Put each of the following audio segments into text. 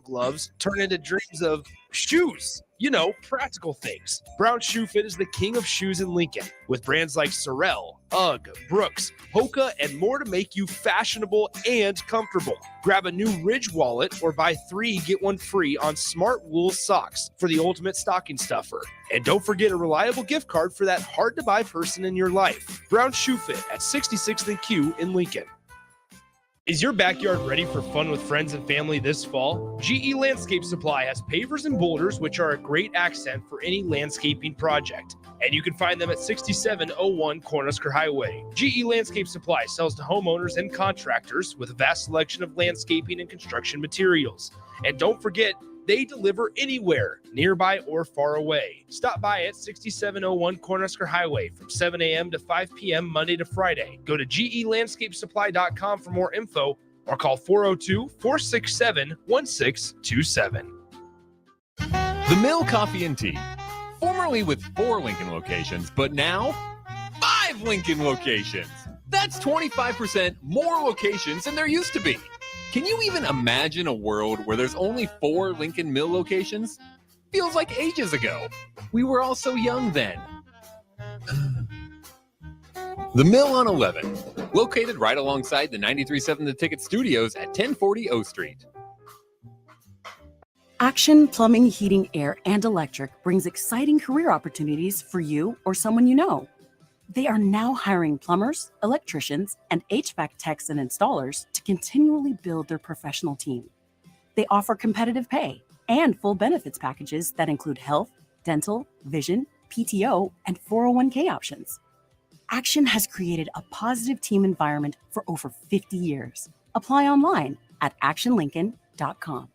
gloves turn into dreams of shoes. You know, practical things. Brown Shoe Fit is the king of shoes in Lincoln, with brands like Sorel, UGG, Brooks, Hoka, and more to make you fashionable and comfortable. Grab a new Ridge wallet or buy 3, get 1 free on smart wool socks for the ultimate stocking stuffer. And don't forget a reliable gift card for that hard-to-buy person in your life. Brown Shoe Fit at 66th and Q in Lincoln. Is your backyard ready for fun with friends and family this fall? GE Landscape Supply has pavers and boulders, which are a great accent for any landscaping project. And you can find them at 6701 Cornhusker Highway. GE Landscape Supply sells to homeowners and contractors with a vast selection of landscaping and construction materials. And don't forget, they deliver anywhere, nearby or far away. Stop by at 6701 Cornhusker Highway from 7 a.m. to 5 p.m. Monday to Friday. Go to gelandscapesupply.com for more info or call 402-467-1627. The Mill Coffee and Tea, formerly with 4 Lincoln locations, but now 5 Lincoln locations. That's 25% more locations than there used to be. Can you even imagine a world where there's only 4 Lincoln Mill locations? Feels like ages ago. We were all so young then. The Mill on 11, located right alongside the 93.7 The Ticket Studios at 1040 O Street. Action Plumbing, Heating, Air, and Electric brings exciting career opportunities for you or someone you know. They are now hiring plumbers, electricians, and HVAC techs and installers to continually build their professional team. They offer competitive pay and full benefits packages that include health, dental, vision, PTO, and 401k options. Action has created a positive team environment for over 50 years. Apply online at actionlincoln.com.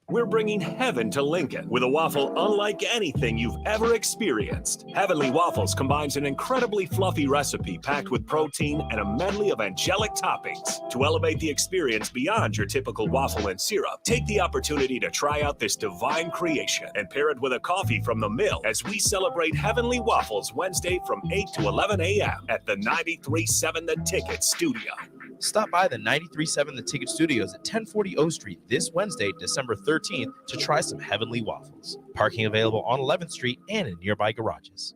We're bringing heaven to Lincoln with a waffle unlike anything you've ever experienced. Heavenly Waffles combines an incredibly fluffy recipe packed with protein and a medley of angelic toppings. To elevate the experience beyond your typical waffle and syrup, take the opportunity to try out this divine creation and pair it with a coffee from the mill as we celebrate Heavenly Waffles Wednesday from 8 to 11 a.m. at the 93.7 The Ticket Studio. Stop by the 93.7 The Ticket Studios at 1040 O Street this Wednesday, December 13th, to try some Heavenly Waffles. Parking available on 11th Street and in nearby garages.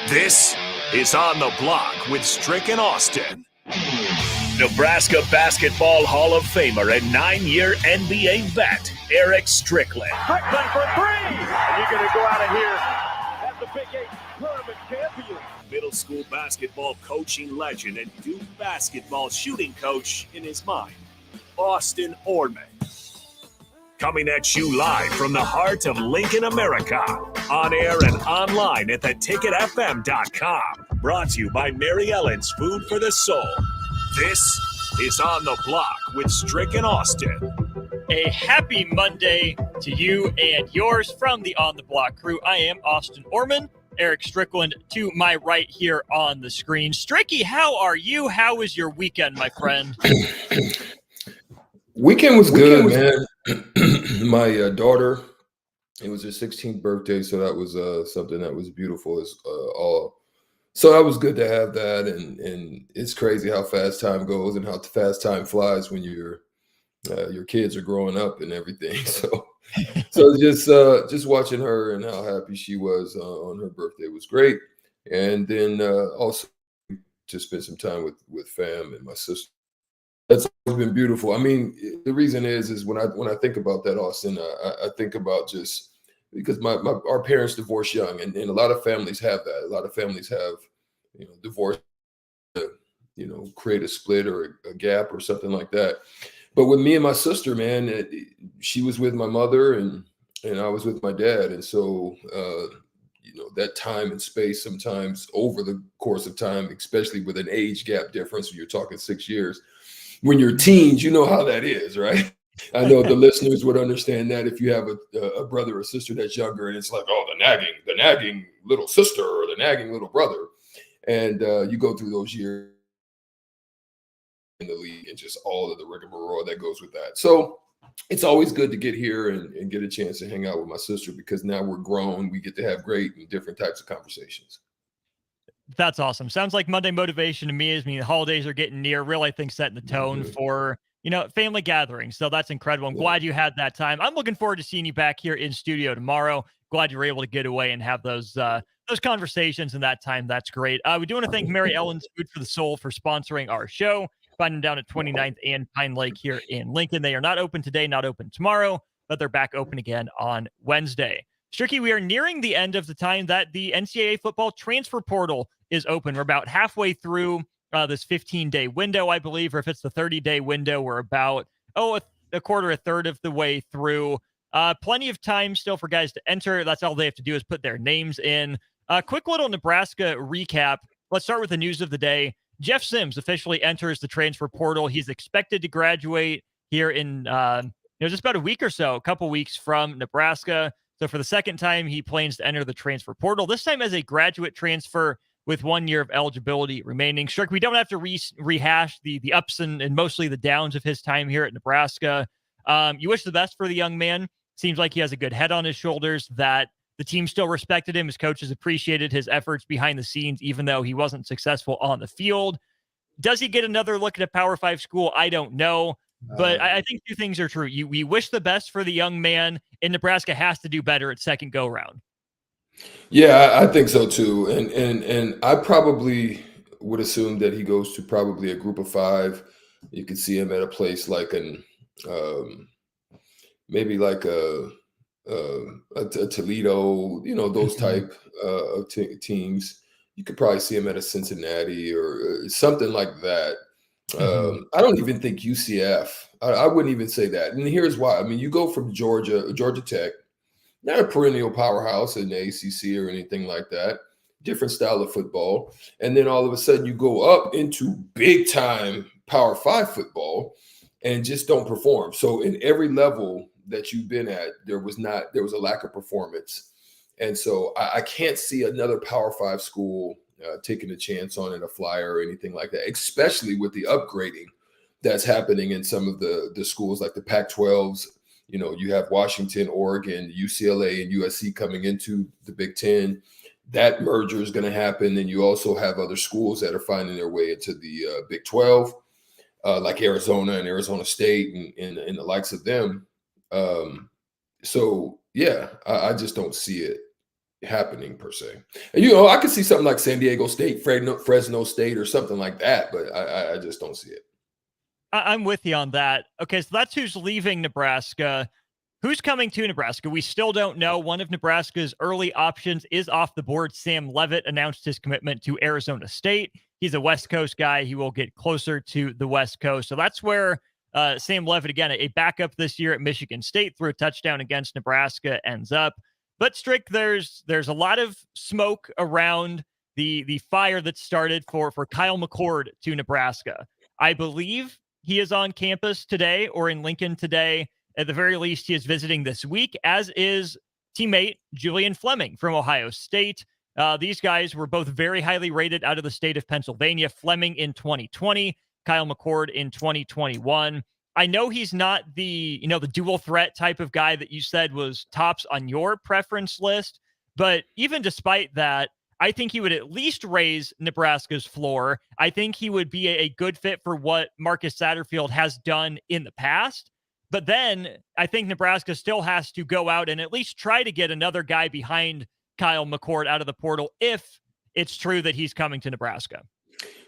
This is On the Block with Strick and Austin. Nebraska Basketball Hall of Famer and 9-year NBA vet, Erick Strickland. Strickland for 3! And you're going to go out of here as the Big 8 tournament champion. Middle school basketball coaching legend and Duke basketball shooting coach in his mind, Austin Orman. Coming at you live from the heart of Lincoln, America. On air and online at theticketfm.com. Brought to you by Mary Ellen's Food for the Soul. This is On the Block with Strick and Austin. A happy Monday to you and yours from the On the Block crew. I am Austin Orman. Erick Strickland to my right here on the screen. Stricky, how are you? How was your weekend, my friend? Weekend was good, man. My daughter, it was her 16th birthday, so that was something that was beautiful as all. So that was good to have that, and it's crazy how fast time goes and how fast time flies when your kids are growing up and everything. So just watching her and how happy she was on her birthday was great. And then also to spend some time with fam and my sister. That's always been beautiful. I mean, the reason is when I think about that, Austin, I think about just because our parents divorced young, and a lot of families have that. A lot of families have, divorce, create a split or a gap or something like that. But with me and my sister, man, she was with my mother and I was with my dad. And so, that time and space sometimes over the course of time, especially with an age gap difference, you're talking 6 years. When you're teens, you know how that is, right? I know the listeners would understand that if you have a brother or sister that's younger and it's like, oh, the nagging little sister or the nagging little brother. And you go through those years in the league and just all of the rigmarole that goes with that. So it's always good to get here and get a chance to hang out with my sister because now we're grown. We get to have great and different types of conversations. That's awesome. Sounds like Monday motivation to me is the holidays are getting near, really, I think, setting the tone for family gathering. So that's incredible. I'm glad you had that time. I'm looking forward to seeing you back here in studio tomorrow. Glad you were able to get away and have those conversations in that time. That's great. We do want to thank Mary Ellen's Food for the Soul for sponsoring our show. Find them down at 29th and Pine Lake here in Lincoln. They are not open today, not open tomorrow, but they're back open again on Wednesday. Stricky, we are nearing the end of the time that the NCAA football transfer portal is open. We're about halfway through this 15-day window, I believe, or if it's the 30-day window, we're about, a third of the way through. Plenty of time still for guys to enter. That's all they have to do is put their names in. Quick little Nebraska recap. Let's start with the news of the day. Jeff Sims officially enters the transfer portal. He's expected to graduate here in just about a week or so, a couple weeks from Nebraska. So for the second time, he plans to enter the transfer portal, this time as a graduate transfer with 1 year of eligibility remaining. Strick, we don't have to rehash the ups and mostly the downs of his time here at Nebraska. You wish the best for the young man. Seems like he has a good head on his shoulders, that the team still respected him. His coaches appreciated his efforts behind the scenes, even though he wasn't successful on the field. Does he get another look at a Power 5 school? I don't know. But I think two things are true. We wish the best for the young man, and Nebraska has to do better at second go-round. Yeah, I think so too. And I probably would assume that he goes to probably a group of 5. You could see him at a place like maybe like a Toledo, those type of teams. You could probably see him at a Cincinnati or something like that. I don't even think UCF. I wouldn't even say that. And here's why. I mean, you go from Georgia Tech, not a perennial powerhouse in the ACC or anything like that. Different style of football. And then all of a sudden you go up into big time Power 5 football and just don't perform. So in every level that you've been at, there was a lack of performance. And so I can't see another Power 5 school taking a chance on it, a flyer or anything like that, especially with the upgrading that's happening in some of the schools like the Pac-12s. You have Washington, Oregon, UCLA, and USC coming into the Big Ten. That merger is going to happen. And you also have other schools that are finding their way into the Big 12, like Arizona and Arizona State and the likes of them. So, yeah, I just don't see it happening per se. And, I could see something like San Diego State, Fresno State or something like that, but I just don't see it. I'm with you on that. Okay, so that's who's leaving Nebraska. Who's coming to Nebraska? We still don't know. One of Nebraska's early options is off the board. Sam Leavitt announced his commitment to Arizona State. He's a West Coast guy. He will get closer to the West Coast. So that's where Sam Leavitt, again, a backup this year at Michigan State, threw a touchdown against Nebraska, ends up. But Strick, there's a lot of smoke around the fire that started for Kyle McCord to Nebraska. I believe he is on campus today or in Lincoln today. At the very least, he is visiting this week, as is teammate Julian Fleming from Ohio State. These guys were both very highly rated out of the state of Pennsylvania. Fleming in 2020, Kyle McCord in 2021. I know he's not the dual threat type of guy that you said was tops on your preference list, but even despite that, I think he would at least raise Nebraska's floor. I think he would be a good fit for what Marcus Satterfield has done in the past. But then I think Nebraska still has to go out and at least try to get another guy behind Kyle McCord out of the portal if it's true that he's coming to Nebraska.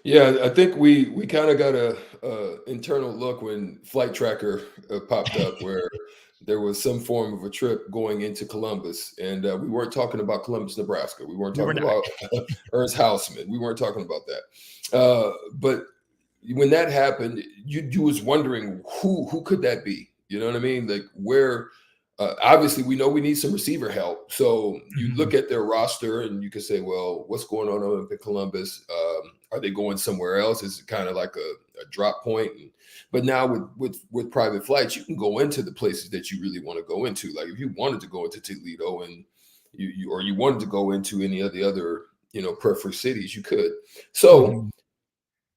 Yeah, I think we kind of got a internal look when Flight Tracker popped up where there was some form of a trip going into Columbus. And we weren't talking about Columbus, Nebraska. We weren't talking about Ernst Hausman. We weren't talking about that. But when that happened, you was wondering who could that be? You know what I mean? Like where obviously we know we need some receiver help. So you look at their roster and you can say, well, what's going on in Columbus? Are they going somewhere else? Is it kind of like a drop point? But now with private flights, you can go into the places that you really want to go into. Like if you wanted to go into Toledo and you wanted to go into any of the other, preferred cities, you could. So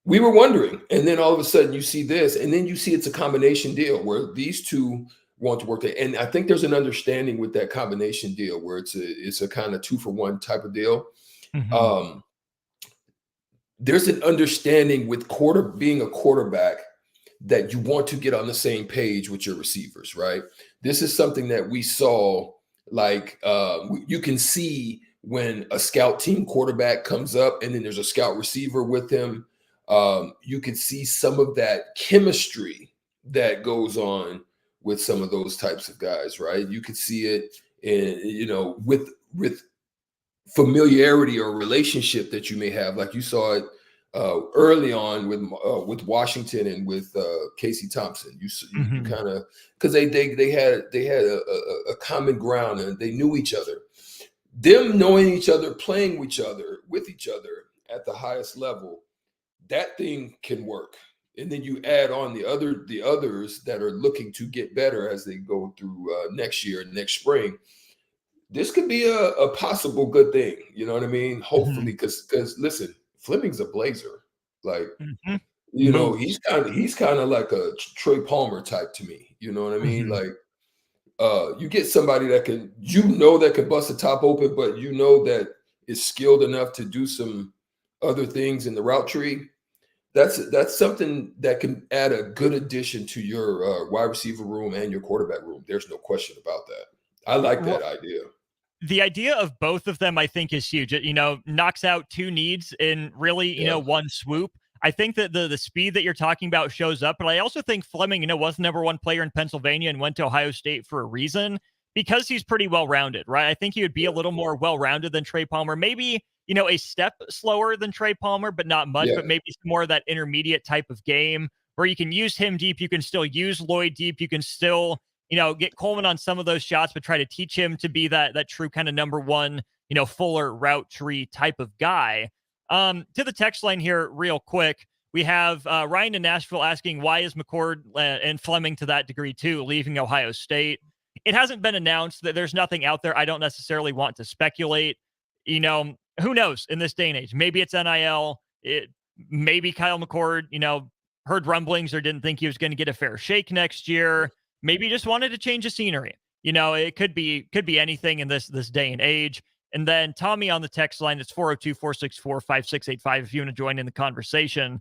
we were wondering, and then all of a sudden you see this, and then you see it's a combination deal where these two want to work there. And I think there's an understanding with that combination deal where it's a kind of 2-for-1 type of deal. There's an understanding with being a quarterback that you want to get on the same page with your receivers, right? This is something that we saw, like you can see when a scout team quarterback comes up and then there's a scout receiver with him. You can see some of that chemistry that goes on with some of those types of guys, right? You could see it in, with familiarity or relationship that you may have, like you saw it early on with Washington and with Casey Thompson. You kind of, because they had a common ground and they knew each other. Them knowing each other, playing with each other at the highest level, that thing can work. And then you add on the others that are looking to get better as they go through next year, next spring. This could be a possible good thing. You know what I mean? Hopefully, because listen, Fleming's a Blazer. Like, he's kind of like a Trey Palmer type to me. You know what I mean? Like, you get somebody that can bust the top open, but that is skilled enough to do some other things in the route tree. That's something that can add a good addition to your wide receiver room and your quarterback room. There's no question about that. I like that idea. The idea of both of them, I think, is huge. It, knocks out two needs in really, one swoop. I think that the speed that you're talking about shows up, but I also think Fleming, was the number one player in Pennsylvania and went to Ohio State for a reason, because he's pretty well-rounded, right? I think he would be a little more well-rounded than Trey Palmer. Maybe, a step slower than Trey Palmer, but not much, but maybe some more of that intermediate type of game where you can use him deep. You can still use Lloyd deep. You can still, get Coleman on some of those shots, but try to teach him to be that true kind of number one, fuller route tree type of guy. To the text line here real quick, we have Ryan in Nashville asking, why is McCord and Fleming to that degree too leaving Ohio State? It hasn't been announced. That there's nothing out there. I don't necessarily want to speculate. Who knows in this day and age? Maybe it's NIL. Maybe Kyle McCord, heard rumblings or didn't think he was going to get a fair shake next year. Maybe just wanted to change the scenery. It could be anything in this day and age. And then Tommy on the text line, it's 402-464-5685 if you want to join in the conversation.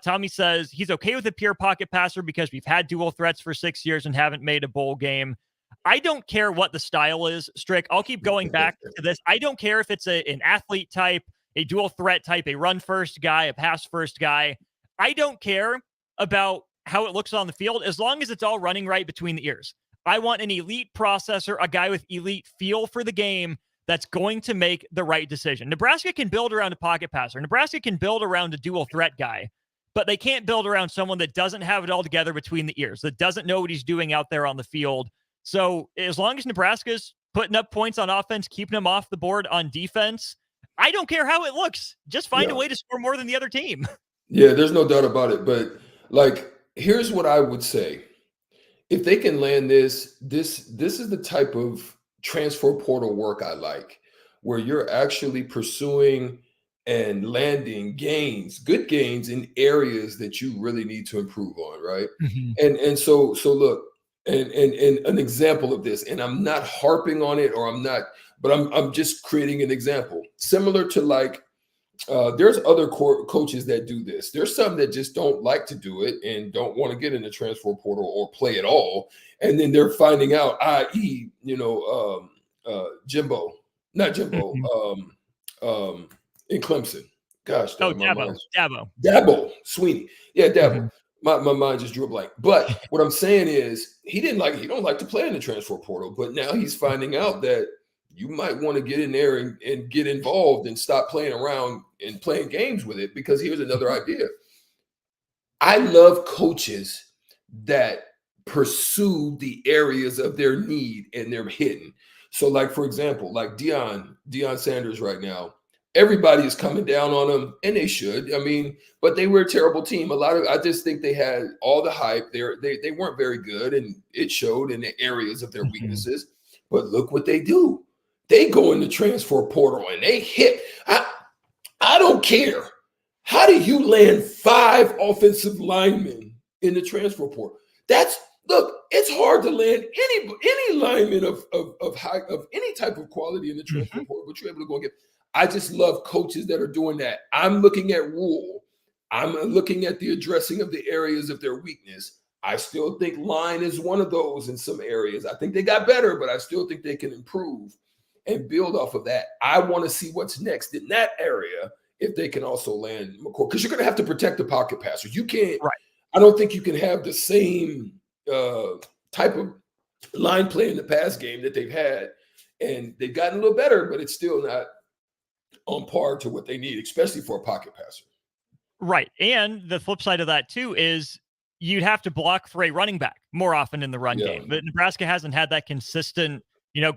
Tommy says he's okay with a pure pocket passer because we've had dual threats for 6 years and haven't made a bowl game. I don't care what the style is, Strick. I'll keep going back to this. I don't care if it's an athlete type, a dual threat type, a run first guy, a pass first guy. I don't care about how it looks on the field as long as it's all running right between the ears. I want an elite processor, a guy with elite feel for the game that's going to make the right decision. Nebraska can build around a pocket passer. Nebraska can build around a dual threat guy, but they can't build around someone that doesn't have it all together between the ears, that doesn't know what he's doing out there on the field. So as long as Nebraska's putting up points on offense, keeping them off the board on defense, I don't care how it looks. Just find a way to score more than the other team. Yeah, there's no doubt about it. But here's what I would say. If they can land this is the type of transfer portal work I like, where you're actually pursuing and landing good gains in areas that you really need to improve on, right? And so look, and an example of this, and I'm not harping on it, but I'm just creating an example similar to there's other coaches that do this. There's some that just don't like to do it and don't want to get in the transfer portal or play at all. And then they're finding out, i.e., Jimbo, not Jimbo, in Clemson. Gosh, Dabo, Sweeney. Yeah, Dabo. My mind just drew a blank. But what I'm saying is he don't like to play in the transfer portal, but now he's finding out that you might want to get in there and get involved and stop playing around and playing games with it, because here's another idea. I love coaches that pursue the areas of their need and they're hidden. So for example, Deion Sanders right now, everybody is coming down on them, and they should. But they were a terrible team. I just think they had all the hype. They weren't very good, and it showed in the areas of their weaknesses. But look what they do. They go in the transfer portal and they hit. I don't care. How do you land 5 offensive linemen in the transfer portal? It's hard to land any lineman of any type of quality in the transfer portal, but you're able to go and get. I just love coaches that are doing that. I'm looking at Rule. I'm looking at the addressing of the areas of their weakness. I still think line is one of those in some areas. I think they got better, but I still think they can improve and build off of that. I want to see what's next in that area if they can also land McCoy, because you're going to have to protect the pocket passer. You can't. Right. I don't think you can have the same type of line play in the pass game that they've had, and they've gotten a little better, but it's still not on par to what they need, especially for a pocket passer. Right. And the flip side of that, too, is you'd have to block for a running back more often in the run game. But Nebraska hasn't had that consistent,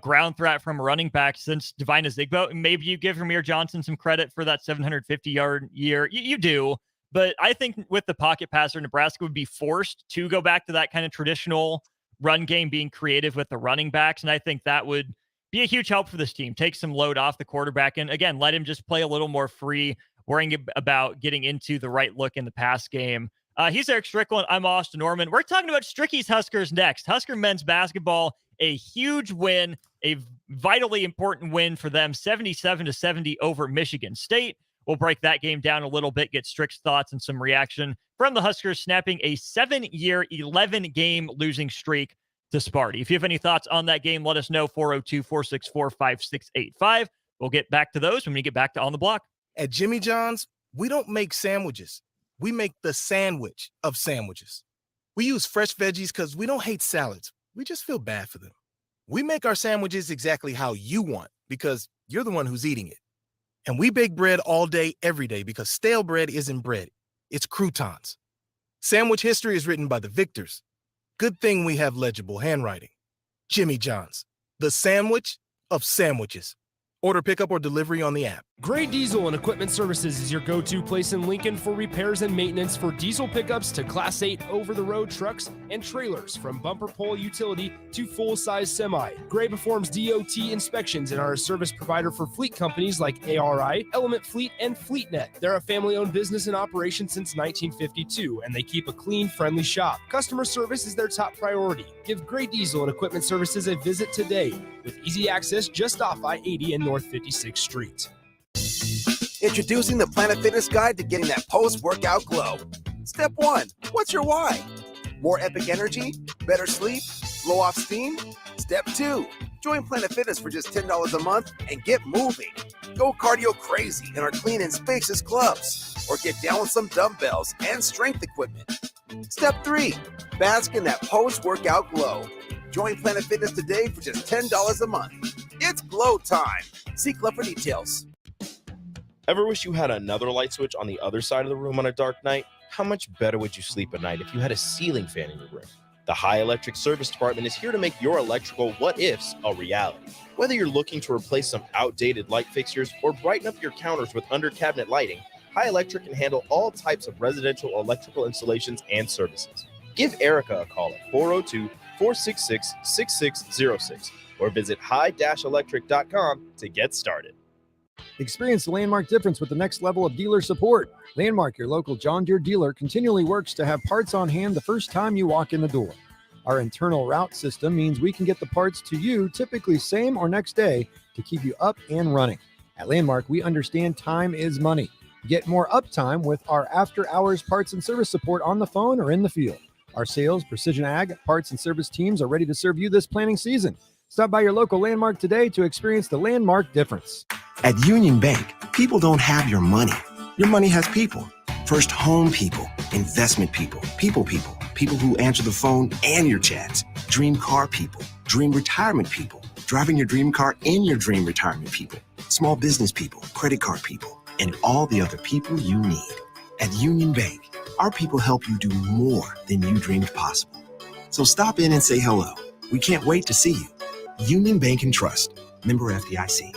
ground threat from a running back since Divine Azigbo. Maybe you give Ramir Johnson some credit for that 750-yard year. You do. But I think with the pocket passer, Nebraska would be forced to go back to that kind of traditional run game, being creative with the running backs. And I think that would be a huge help for this team. Take some load off the quarterback. And again, let him just play a little more free, worrying about getting into the right look in the pass game. He's Erick Strickland. I'm Austin Norman. We're talking about Stricky's Huskers next. Husker men's basketball, a huge win, a vitally important win for them, 77-70 over Michigan State. We'll break that game down a little bit, get Strick's thoughts and some reaction from the Huskers snapping a 7-year, 11-game losing streak to Sparty. If you have any thoughts on that game, let us know, 402-464-5685. We'll get back to those when we get back to On the Block. At Jimmy John's, we don't make sandwiches. We make the sandwich of sandwiches. We use fresh veggies because we don't hate salads. We just feel bad for them. We make our sandwiches exactly how you want because you're the one who's eating it. And we bake bread all day, every day, because stale bread isn't bread. It's croutons. Sandwich history is written by the victors. Good thing we have legible handwriting. Jimmy John's, the sandwich of sandwiches. Order pickup or delivery on the app. Gray Diesel and Equipment Services is your go-to place in Lincoln for repairs and maintenance for diesel pickups to Class 8 over-the-road trucks and trailers, from bumper pole utility to full-size semi. Gray performs DOT inspections and are a service provider for fleet companies like ARI, Element Fleet, and FleetNet. They're a family-owned business in operation since 1952, and they keep a clean, friendly shop. Customer service is their top priority. Give Gray Diesel and Equipment Services a visit today with easy access just off I-80 and North 56th Street. Introducing the Planet Fitness Guide to getting that post-workout glow. Step 1, what's your why? More epic energy? Better sleep? Blow off steam? Step 2, join Planet Fitness for just $10 a month and get moving. Go cardio crazy in our clean and spacious clubs, or get down with some dumbbells and strength equipment. Step 3, bask in that post-workout glow. Join Planet Fitness today for just $10 a month. It's glow time. See Club for details. Ever wish you had another light switch on the other side of the room on a dark night? How much better would you sleep at night if you had a ceiling fan in your room? The High Electric Service Department is here to make your electrical what-ifs a reality. Whether you're looking to replace some outdated light fixtures or brighten up your counters with under-cabinet lighting, High Electric can handle all types of residential electrical installations and services. Give Erica a call at 402-466-6606 or visit high-electric.com to get started. Experience the Landmark difference with the next level of dealer support. Landmark, your local John Deere dealer, continually works to have parts on hand the first time you walk in the door. Our internal route system means we can get the parts to you typically same or next day to keep you up and running. At Landmark, we understand time is money. Get more uptime with our after-hours parts and service support on the phone or in the field. Our sales, precision ag, parts, and service teams are ready to serve you this planning season. Stop by your local Landmark today to experience the Landmark difference. At Union Bank, people don't have your money. Your money has people. First home people, investment people, people who answer the phone and your chats, dream car people, dream retirement people, driving your dream car in your dream retirement people, small business people, credit card people, and all the other people you need. At Union Bank, our people help you do more than you dreamed possible. So stop in and say hello. We can't wait to see you. Union Bank and Trust. Member FDIC.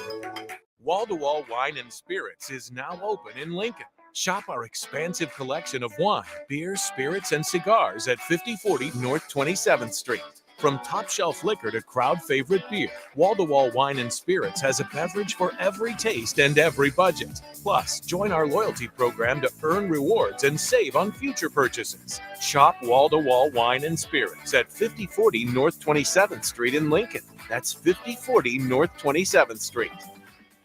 Wall-to-Wall Wine and Spirits is now open in Lincoln. Shop our expansive collection of wine, beer, spirits, and cigars at 5040 North 27th Street. From top-shelf liquor to crowd-favorite beer, Wall-to-Wall Wine and Spirits has a beverage for every taste and every budget. Plus, join our loyalty program to earn rewards and save on future purchases. Shop Wall-to-Wall Wine and Spirits at 5040 North 27th Street in Lincoln. That's 5040 North 27th Street.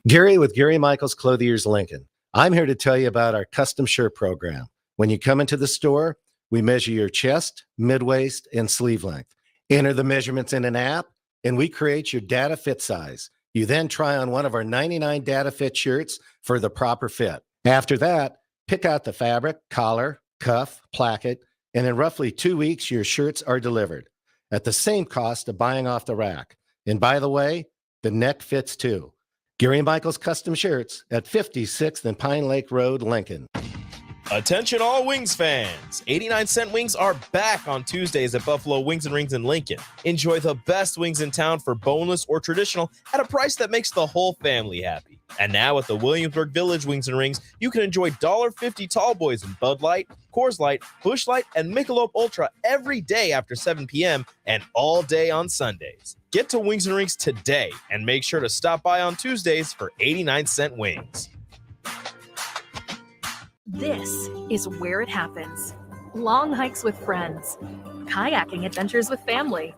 Gary with Gary Michaels Clothiers Lincoln. I'm here to tell you about our custom shirt program. When you come into the store, we measure your chest, mid-waist, and sleeve length. Enter the measurements in an app, and we create your data fit size. You then try on one of our 99 data fit shirts for the proper fit. After that, pick out the fabric, collar, cuff, placket, and in roughly 2 weeks, your shirts are delivered at the same cost of buying off the rack. And by the way, the neck fits too. Gary Michaels Custom Shirts at 56th and Pine Lake Road, Lincoln. Attention all Wings fans. 89-cent wings are back on Tuesdays at Buffalo Wings and Rings in Lincoln. Enjoy the best wings in town for boneless or traditional at a price that makes the whole family happy. And now at the Williamsburg Village Wings and Rings, you can enjoy $1.50 tall boys in Bud Light, Coors Light, Busch Light, and Michelob Ultra every day after 7 p.m. and all day on Sundays. Get to Wings and Rings today and make sure to stop by on Tuesdays for 89-cent wings. This is where it happens. Long hikes with friends, kayaking adventures with family,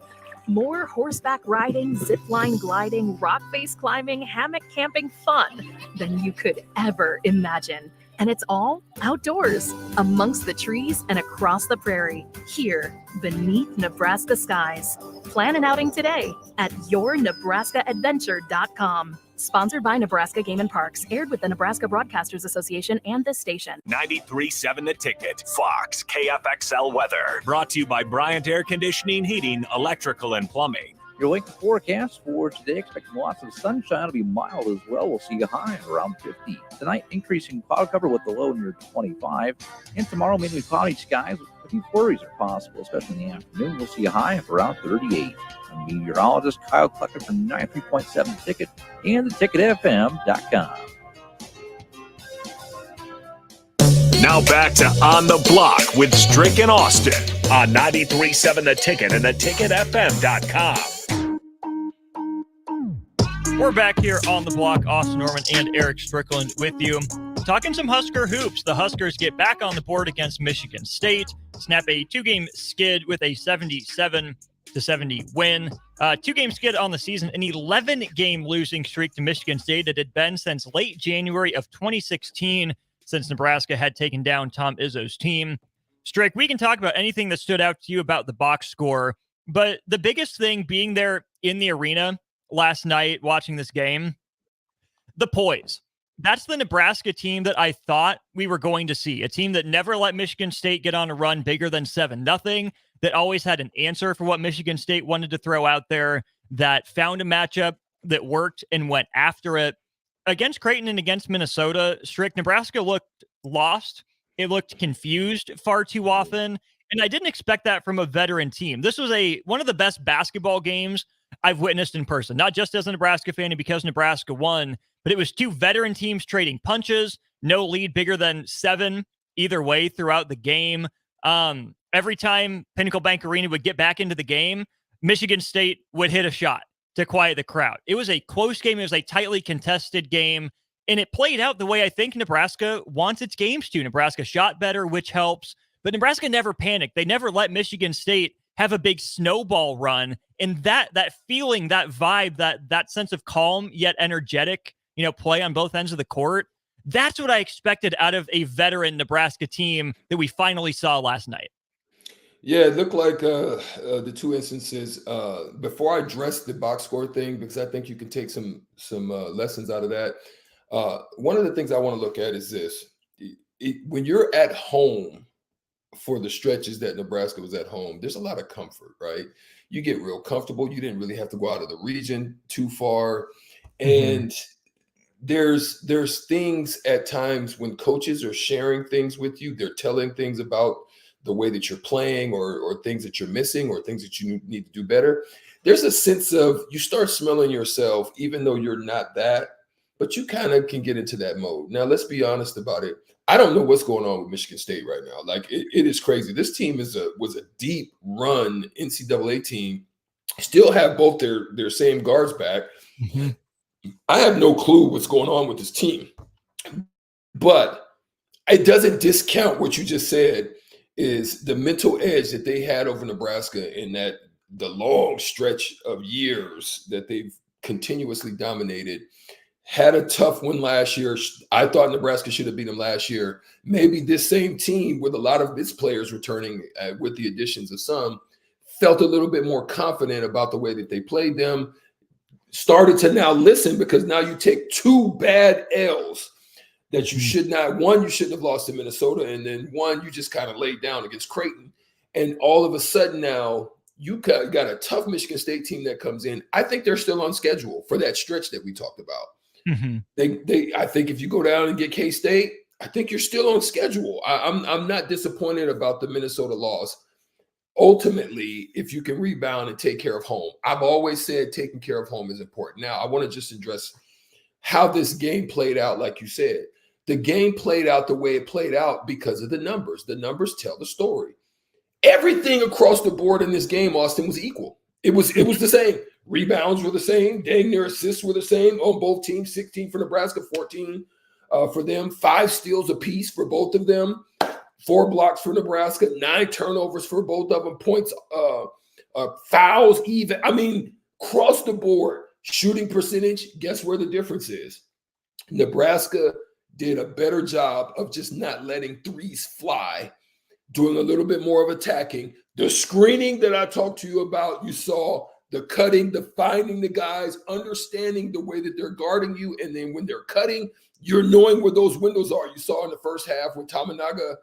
more horseback riding, zipline gliding, rock face climbing, hammock camping fun than you could ever imagine. And it's all outdoors, amongst the trees and across the prairie, here beneath Nebraska skies. Plan an outing today at yournebraskaadventure.com. Sponsored by Nebraska Game and Parks, aired with the Nebraska Broadcasters Association and this station. 93.7 The Ticket, Fox, KFXL weather. Brought to you by Bryant Air Conditioning, Heating, Electrical, and Plumbing. Your Lincoln forecast for today, expecting lots of sunshine. It'll be mild as well. We'll see a high around 50. Tonight, increasing cloud cover with the low near 25. And tomorrow, mainly cloudy skies. A few flurries are possible, especially in the afternoon. We'll see a high of around 38. I'm meteorologist Kyle Clucker from 93.7 Ticket and theticketfm.com. Now back to On the Block with Strick and Austin on 93.7 The Ticket and theticketfm.com. We're back here on the block. Austin Norman and Erick Strickland with you. Talking some Husker hoops. The Huskers get back on the board against Michigan State, snap a 2-game skid with a 77-70 win. 2-game skid on the season, an 11-game losing streak to Michigan State that had been since late January of 2016, since Nebraska had taken down Tom Izzo's team. Strick, we can talk about anything that stood out to you about the box score, but the biggest thing being there in the arena last night watching this game, the poise. That's the Nebraska team that I thought we were going to see, a team that never let Michigan State get on a run bigger than 7-0, that always had an answer for what Michigan State wanted to throw out there, that found a matchup that worked and went after it. Against Creighton and against Minnesota, Strick, Nebraska looked lost. It looked confused far too often, and I didn't expect that from a veteran team. This was one of the best basketball games I've witnessed in person, not just as a Nebraska fan and because Nebraska won, but it was two veteran teams trading punches, no lead bigger than 7 either way throughout the game. Every time Pinnacle Bank Arena would get back into the game, Michigan State would hit a shot to quiet the crowd. It was a close game. It was a tightly contested game, and it played out the way I think Nebraska wants its games to. Nebraska shot better, which helps, but Nebraska never panicked. They never let Michigan State have a big snowball run, and that feeling, that vibe, that sense of calm yet energetic, play on both ends of the court, that's what I expected out of a veteran Nebraska team that we finally saw last night. Yeah, it looked like the two instances. Before I address the box score thing, because I think you can take some lessons out of that. One of the things I want to look at is this: when you're at home for the stretches that Nebraska was at home, there's a lot of comfort, right? You get real comfortable. You didn't really have to go out of the region too far, and there's things at times when coaches are sharing things with you. They're telling things about the way that you're playing or things that you're missing or things that you need to do better. There's a sense of you start smelling yourself, even though you're not that, but you kind of can get into that mode. Now, let's be honest about it. I don't know what's going on with Michigan State right now. Like it is crazy. This team was a deep run NCAA team, still have both their same guards back. Mm-hmm. I have no clue what's going on with this team, but it doesn't discount what you just said is the mental edge that they had over Nebraska in that the long stretch of years that they've continuously dominated had a tough one last year. I thought Nebraska should have beat them last year. Maybe this same team, with a lot of its players returning with the additions of some, felt a little bit more confident about the way that they played them, started to now listen, because now you take 2 bad L's that you should not. One, you shouldn't have lost to Minnesota, and then one, you just kind of laid down against Creighton. And all of a sudden now, you got a tough Michigan State team that comes in. I think they're still on schedule for that stretch that we talked about. I think if you go down and get K-State, I think you're still on schedule. I'm not disappointed about the Minnesota loss. Ultimately, if you can rebound and take care of home, I've always said taking care of home is important. Now, I want to just address how this game played out. Like you said, the game played out the way it played out because of the numbers. The numbers tell the story. Everything across the board in this game, Austin, was equal. It was the same. Rebounds were the same. Dang near assists were the same on both teams. 16 for Nebraska, 14 for them. 5 steals apiece for both of them. 4 blocks for Nebraska. 9 turnovers for both of them. Points, fouls, even. I mean, across the board, shooting percentage. Guess where the difference is? Nebraska did a better job of just not letting threes fly, doing a little bit more of attacking. The screening that I talked to you about, you saw the cutting, the finding the guys, understanding the way that they're guarding you. And then when they're cutting, you're knowing where those windows are. You saw in the first half when Tamanaga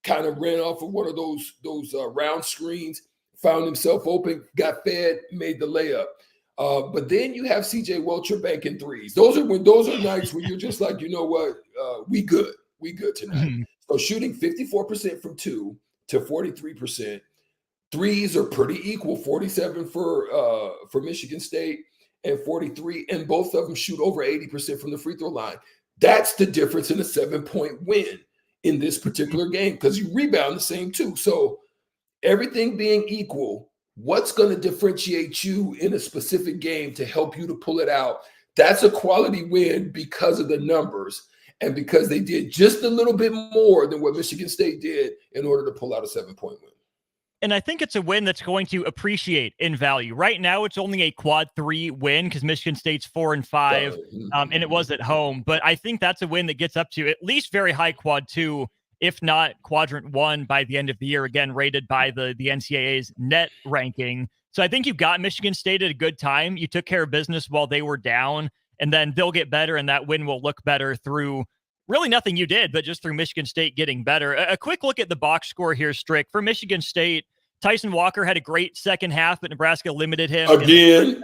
kind of ran off of one of those round screens, found himself open, got fed, made the layup. But then you have CJ Welcher banking threes. Those are nights where you're just like, you know what, we good tonight. So shooting 54% from 2 to 43%. Threes are pretty equal, 47 for Michigan State and 43, and both of them shoot over 80% from the free throw line. That's the difference in a 7-point win in this particular game, because you rebound the same too. So everything being equal, what's going to differentiate you in a specific game to help you to pull it out? That's a quality win because of the numbers and because they did just a little bit more than what Michigan State did in order to pull out a 7-point win. And I think it's a win that's going to appreciate in value. Right now, it's only a quad 3 win because Michigan State's 4-5, and it was at home. But I think that's a win that gets up to at least very high quad 2, if not quadrant 1 by the end of the year, again, rated by the NCAA's net ranking. So I think you got Michigan State at a good time. You took care of business while they were down, and then they'll get better, and that win will look better through really nothing you did, but just through Michigan State getting better. A quick look at the box score here, Strick. For Michigan State, Tyson Walker had a great second half, but Nebraska limited him. Again,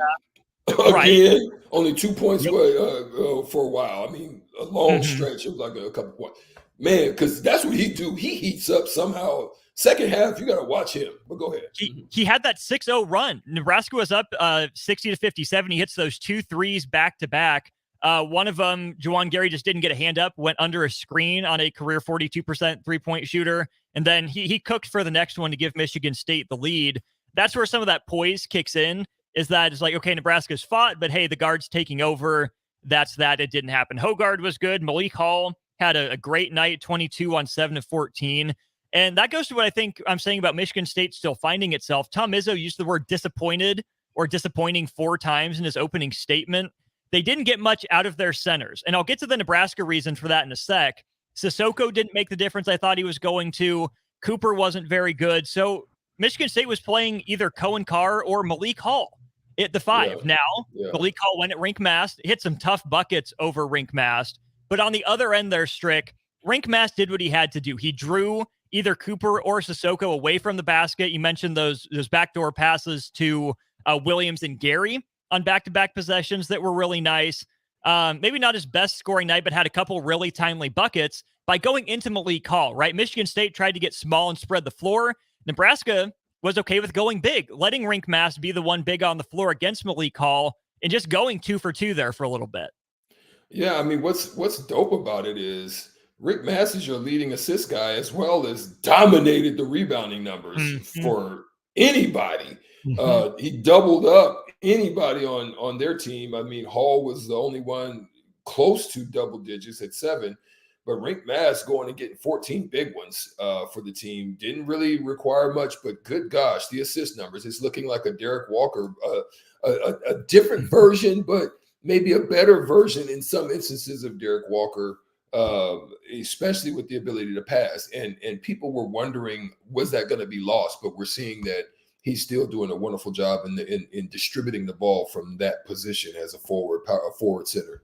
only 2 points for a while. I mean, a long stretch of like a couple points. Man, because that's what he do. He heats up somehow. Second half, you got to watch him. But go ahead. He had that 6-0 run. Nebraska was up 60-57. He hits those 2 threes back-to-back. One of them, Juwan Gary just didn't get a hand up, went under a screen on a career 42% three-point shooter. And then he cooked for the next one to give Michigan State the lead. That's where some of that poise kicks in, is that it's like, okay, Nebraska's fought, but hey, the guard's taking over. That's that. It didn't happen. Hogard was good. Malik Hall had a great night, 22 on 7 of 14. And that goes to what I think I'm saying about Michigan State still finding itself. Tom Izzo used the word disappointed or disappointing 4 times in his opening statement. They didn't get much out of their centers. And I'll get to the Nebraska reason for that in a sec. Sissoko didn't make the difference I thought he was going to. Cooper wasn't very good. So Michigan State was playing either Cohen Carr or Malik Hall at the 5. Now, Malik Hall went at Rink Mast, hit some tough buckets over Rink Mast. But on the other end there, Strick, Rink Mast did what he had to do. He drew either Cooper or Sissoko away from the basket. You mentioned those backdoor passes to Williams and Gary on back-to-back possessions that were really nice. Maybe not his best scoring night, but had a couple really timely buckets by going into Malik Hall, right? Michigan State tried to get small and spread the floor. Nebraska was okay with going big, letting Rink Mast be the one big on the floor against Malik Hall and just going 2 for 2 there for a little bit. Yeah, I mean, what's dope about it is Rick Mast is your leading assist guy, as well as dominated the rebounding numbers for anybody. He doubled up anybody on their team. I mean, Hall was the only one close to double digits at 7, but Rink Mast going and getting 14 big ones for the team didn't really require much, but good gosh, the assist numbers, it's looking like a Derek Walker, a different version, but maybe a better version in some instances of Derek Walker, especially with the ability to pass. And people were wondering, was that going to be lost? But we're seeing that he's still doing a wonderful job in distributing the ball from that position as a forward center.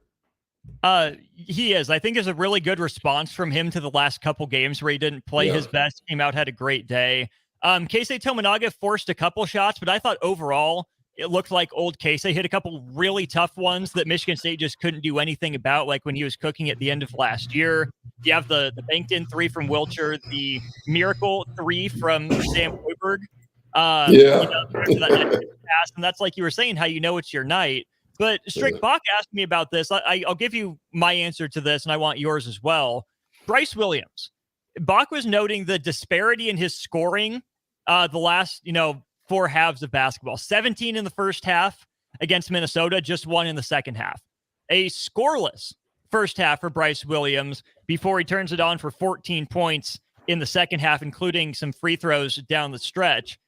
He is. I think there's a really good response from him to the last couple games where he didn't play his best, came out, had a great day. Keisei Tominaga forced a couple shots, but I thought overall it looked like old Keisei hit a couple really tough ones that Michigan State just couldn't do anything about, like when he was cooking at the end of last year. You have the banked-in 3 from Wilcher, the miracle 3 from Sam Hoiberg. And that's like you were saying, how you know it's your night. But Strick, Bach asked me about this. I'll give you my answer to this, and I want yours as well. Bryce Williams. Bach was noting the disparity in his scoring the last, 4 halves of basketball. 17 in the first half against Minnesota, just 1 in the second half. A scoreless first half for Bryce Williams before he turns it on for 14 points in the second half, including some free throws down the stretch.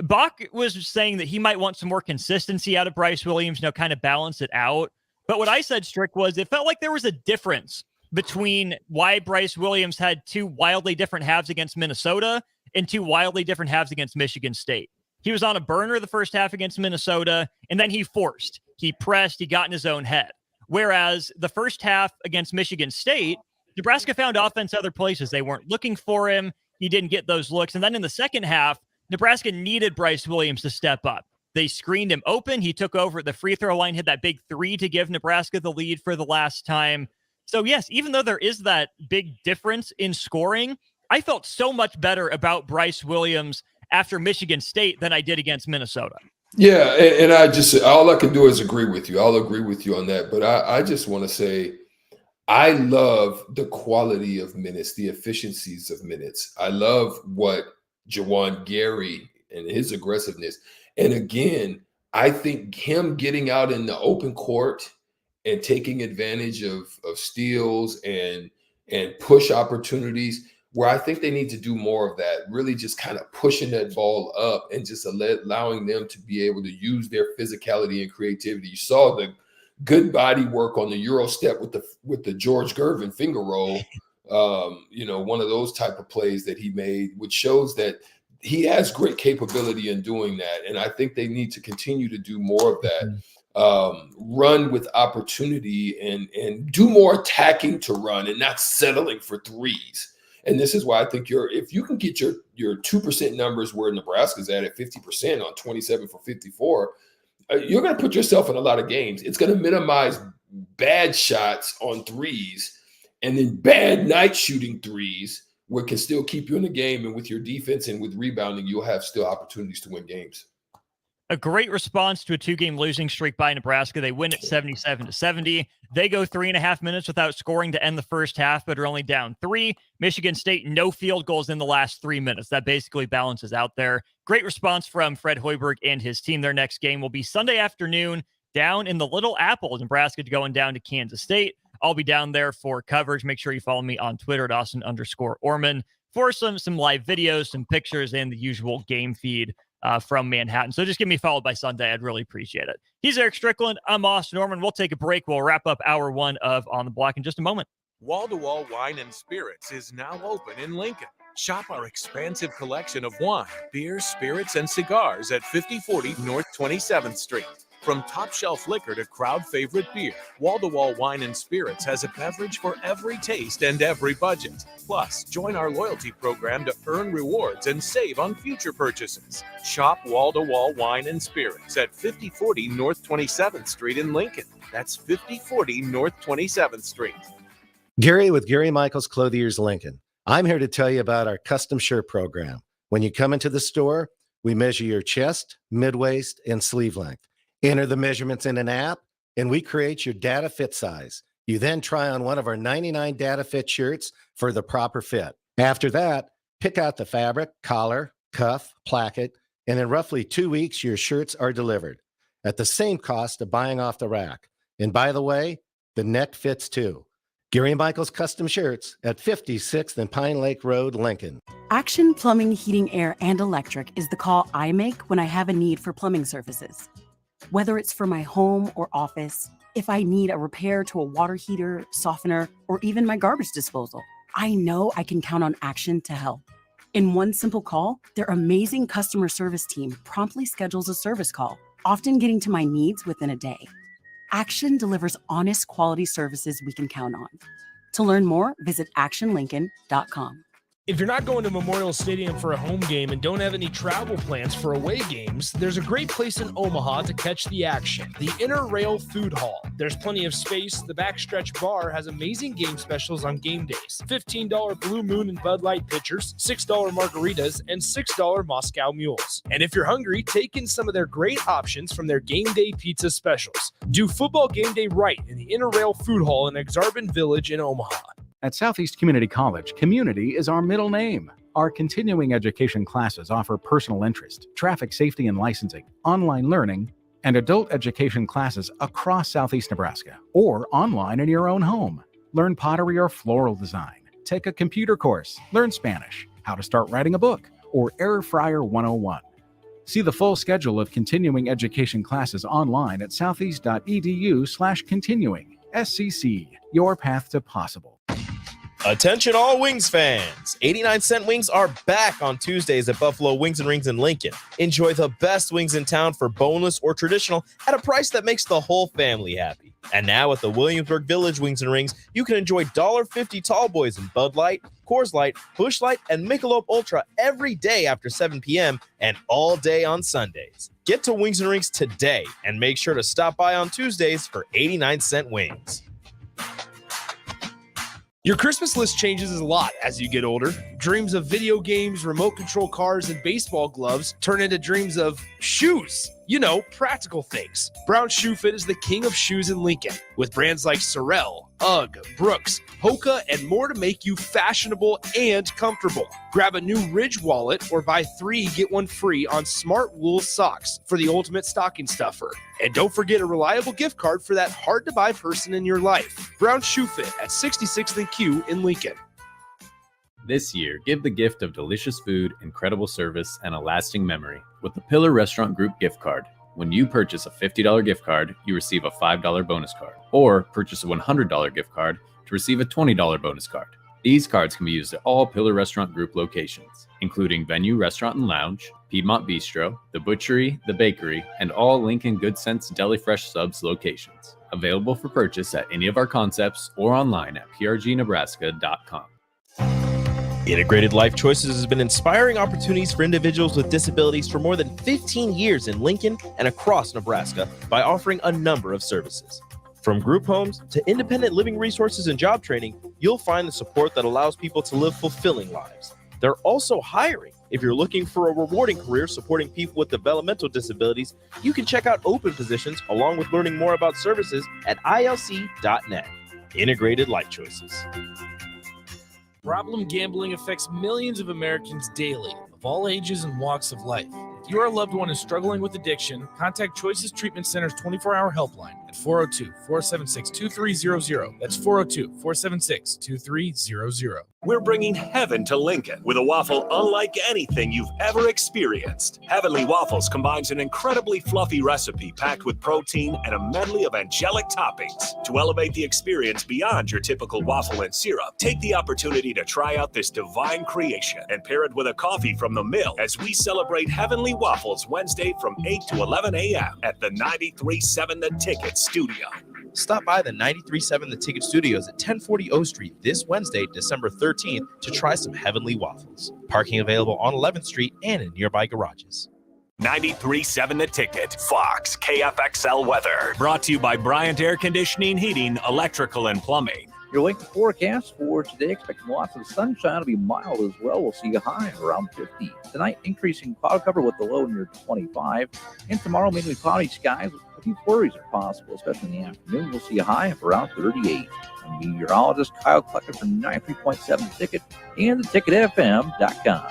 Bach was saying that he might want some more consistency out of Bryce Williams, kind of balance it out. But what I said, Strick, was it felt like there was a difference between why Bryce Williams had 2 wildly different halves against Minnesota and 2 wildly different halves against Michigan State. He was on a burner the first half against Minnesota, and then he pressed, he got in his own head. Whereas the first half against Michigan State, Nebraska found offense other places. They weren't looking for him. He didn't get those looks. And then in the second half, Nebraska needed Bryce Williams to step up. They screened him open. He took over at the free throw line, hit that big 3 to give Nebraska the lead for the last time. So yes, even though there is that big difference in scoring, I felt so much better about Bryce Williams after Michigan State than I did against Minnesota. Yeah, and all I can do is agree with you. I'll agree with you on that. But I just want to say, I love the quality of minutes, the efficiencies of minutes. I love what Jawan Gary and his aggressiveness. And again, I think him getting out in the open court and taking advantage of steals and push opportunities, where I think they need to do more of that, really just kind of pushing that ball up and just allowing them to be able to use their physicality and creativity. You saw the good body work on the Euro step with the George Gervin finger roll, one of those type of plays that he made, which shows that he has great capability in doing that. And I think they need to continue to do more of that. Run with opportunity and do more attacking to run and not settling for threes. And this is why I think if you can get your 2% numbers where Nebraska's at 50% on 27 for 54, you're going to put yourself in a lot of games. It's going to minimize bad shots on threes and then bad night shooting threes, where it can still keep you in the game. And with your defense and with rebounding, you'll have still opportunities to win games. A great response to a 2-game losing streak by Nebraska. They win at 77-70. They go 3.5 minutes without scoring to end the first half, but are only down 3. Michigan State, no field goals in the last 3 minutes. That basically balances out there. Great response from Fred Hoiberg and his team. Their next game will be Sunday afternoon down in the Little Apple. Nebraska going down to Kansas State. I'll be down there for coverage. Make sure you follow me on Twitter at Austin_Orman for some live videos, some pictures, and the usual game feed from Manhattan. So just give me a follow by Sunday. I'd really appreciate it. He's Erick Strickland. I'm Austin Orman. We'll take a break. We'll wrap up hour 1 of On the Block in just a moment. Wall-to-Wall Wine and Spirits is now open in Lincoln. Shop our expansive collection of wine, beer, spirits, and cigars at 5040 North 27th Street. From top-shelf liquor to crowd-favorite beer, Wall-to-Wall Wine and Spirits has a beverage for every taste and every budget. Plus, join our loyalty program to earn rewards and save on future purchases. Shop Wall-to-Wall Wine and Spirits at 5040 North 27th Street in Lincoln. That's 5040 North 27th Street. Gary with Gary Michaels Clothiers Lincoln. I'm here to tell you about our custom shirt program. When you come into the store, we measure your chest, mid-waist, and sleeve length. Enter the measurements in an app, and we create your data fit size. You then try on one of our 99 data fit shirts for the proper fit. After that, pick out the fabric, collar, cuff, placket, and in roughly 2 weeks, your shirts are delivered at the same cost of buying off the rack. And by the way, the neck fits too. Gary Michaels Custom Shirts at 56th and Pine Lake Road, Lincoln. Action Plumbing, Heating, Air, and Electric is the call I make when I have a need for plumbing services. Whether it's for my home or office, If I need a repair to a water heater, softener, or even my garbage disposal, I know I can count on Action to help. In one simple call, their amazing customer service team promptly schedules a service call, often getting to my needs within a day. Action delivers honest, quality services we can count on. To learn more, visit actionlincoln.com. If you're not going to Memorial Stadium for a home game and don't have any travel plans for away games, there's a great place in Omaha to catch the action, the Inner Rail Food Hall. There's plenty of space. The Backstretch Bar has amazing game specials on game days. $15 Blue Moon and Bud Light pitchers, $6 margaritas, and $6 Moscow mules. And if you're hungry, take in some of their great options from their game day pizza specials. Do football game day right in the Inner Rail Food Hall in Exarban Village in Omaha. At Southeast Community College, community is our middle name. Our continuing education classes offer personal interest, traffic safety and licensing, online learning, and adult education classes across Southeast Nebraska or online in your own home. Learn pottery or floral design, take a computer course, learn Spanish, how to start writing a book, or Air Fryer 101. See the full schedule of continuing education classes online at southeast.edu/continuing. SCC, your path to possible. Attention all Wings fans! 89-cent wings are back on Tuesdays at Buffalo Wings and Rings in Lincoln. Enjoy the best wings in town for boneless or traditional at a price that makes the whole family happy. And now at the Williamsburg Village Wings and Rings, you can enjoy $1.50 tall boys in Bud Light, Coors Light, Busch Light, and Michelob Ultra every day after 7 p.m. and all day on Sundays. Get to Wings and Rings today and make sure to stop by on Tuesdays for 89-cent wings. Your Christmas list changes a lot as you get older. Dreams of video games, remote control cars, and baseball gloves turn into dreams of shoes. You know, practical things. Brown Shoe Fit is the king of shoes in Lincoln, with brands like Sorel, UGG, Brooks, Hoka, and more to make you fashionable and comfortable. Grab a new Ridge wallet or buy 3, get 1 free on smart wool socks for the ultimate stocking stuffer. And don't forget a reliable gift card for that hard-to-buy person in your life. Brown Shoe Fit at 66th and Q in Lincoln. This year, give the gift of delicious food, incredible service, and a lasting memory with the Pillar Restaurant Group gift card. When you purchase a $50 gift card, you receive a $5 bonus card, or purchase a $100 gift card to receive a $20 bonus card. These cards can be used at all Pillar Restaurant Group locations, including Venue Restaurant and Lounge, Piedmont Bistro, The Butchery, The Bakery, and all Lincoln Good Sense Deli Fresh Subs locations. Available for purchase at any of our concepts or online at prgnebraska.com. Integrated Life Choices has been inspiring opportunities for individuals with disabilities for more than 15 years in Lincoln and across Nebraska by offering a number of services. From group homes to independent living resources and job training, you'll find the support that allows people to live fulfilling lives. They're also hiring. If you're looking for a rewarding career supporting people with developmental disabilities, you can check out open positions along with learning more about services at ilc.net. Integrated Life Choices. Problem gambling affects millions of Americans daily, of all ages and walks of life. If your loved one is struggling with addiction, contact Choices Treatment Center's 24-hour helpline at 402-476-2300. That's 402-476-2300. We're bringing heaven to Lincoln with a waffle unlike anything you've ever experienced. Heavenly Waffles combines an incredibly fluffy recipe packed with protein and a medley of angelic toppings. To elevate the experience beyond your typical waffle and syrup, take the opportunity to try out this divine creation and pair it with a coffee from the mill as we celebrate Heavenly Waffles Wednesday from 8 to 11 a.m. at the 93.7 The Ticket Studio. Stop by the 93.7 The Ticket Studios at 1040 O Street this Wednesday, December 13th, to try some Heavenly Waffles. Parking available on 11th Street and in nearby garages. 93.7 The Ticket, Fox, KFXL weather. Brought to you by Bryant Air Conditioning, Heating, Electrical, and Plumbing. Your Lincoln forecast for today, expecting lots of sunshine. It'll be mild as well. We'll see a high of around 50. Tonight, increasing cloud cover with the low near 25. And tomorrow, mainly cloudy skies. A few flurries are possible, especially in the afternoon. We'll see a high of around 38. I'm meteorologist Kyle Clucker from 93.7 The Ticket and theticketfm.com.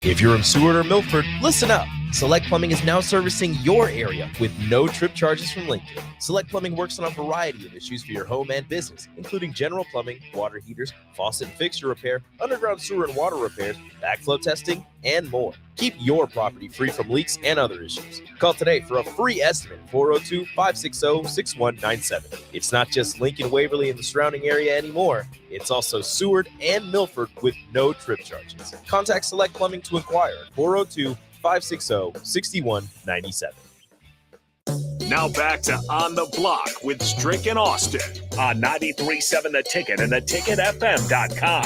If you're in Seward or Milford, listen up. Select Plumbing is now servicing your area with no trip charges from Lincoln. Select Plumbing works on a variety of issues for your home and business, including general plumbing, water heaters, faucet and fixture repair, underground sewer and water repairs, backflow testing, and more. Keep your property free from leaks and other issues. Call today for a free estimate, 402-560-6197. It's not just Lincoln, Waverly, and the surrounding area anymore. It's also Seward and Milford with no trip charges. Contact Select Plumbing to inquire at 402-560-6197. Now back to On the Block with Strick and Austin on 93.7 The Ticket and theticketfm.com.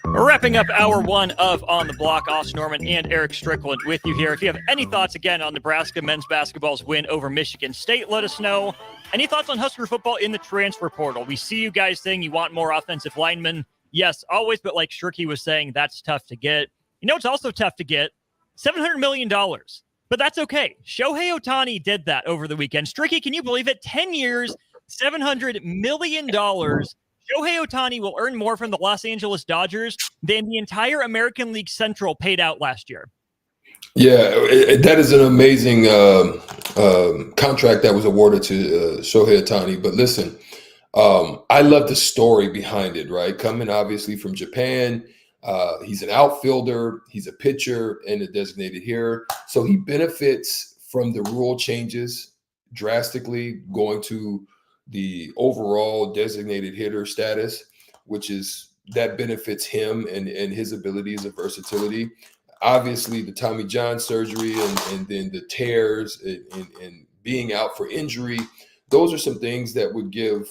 We're wrapping up hour one of On the Block. Austin Norman and Erick Strickland with you here. If you have any thoughts, again, on Nebraska men's basketball's win over Michigan State, let us know. Any thoughts on Husker football in the transfer portal? We see you guys saying you want more offensive linemen. Yes, always, but like Stricky was saying, that's tough to get. You know, it's also tough to get $700 million, but that's okay. Shohei Ohtani did that over the weekend. Stricky, can you believe it? 10 years, $700 million. Shohei Ohtani will earn more from the Los Angeles Dodgers than the entire American League Central paid out last year. Yeah, that is an amazing contract that was awarded to Shohei Ohtani. But listen, I love the story behind it, right? Coming obviously from Japan. He's an outfielder. He's a pitcher and a designated hitter. So he benefits from the rule changes drastically, going to the overall designated hitter status, which is that benefits him and his abilities and versatility. Obviously, the Tommy John surgery and then the tears and being out for injury, those are some things that would give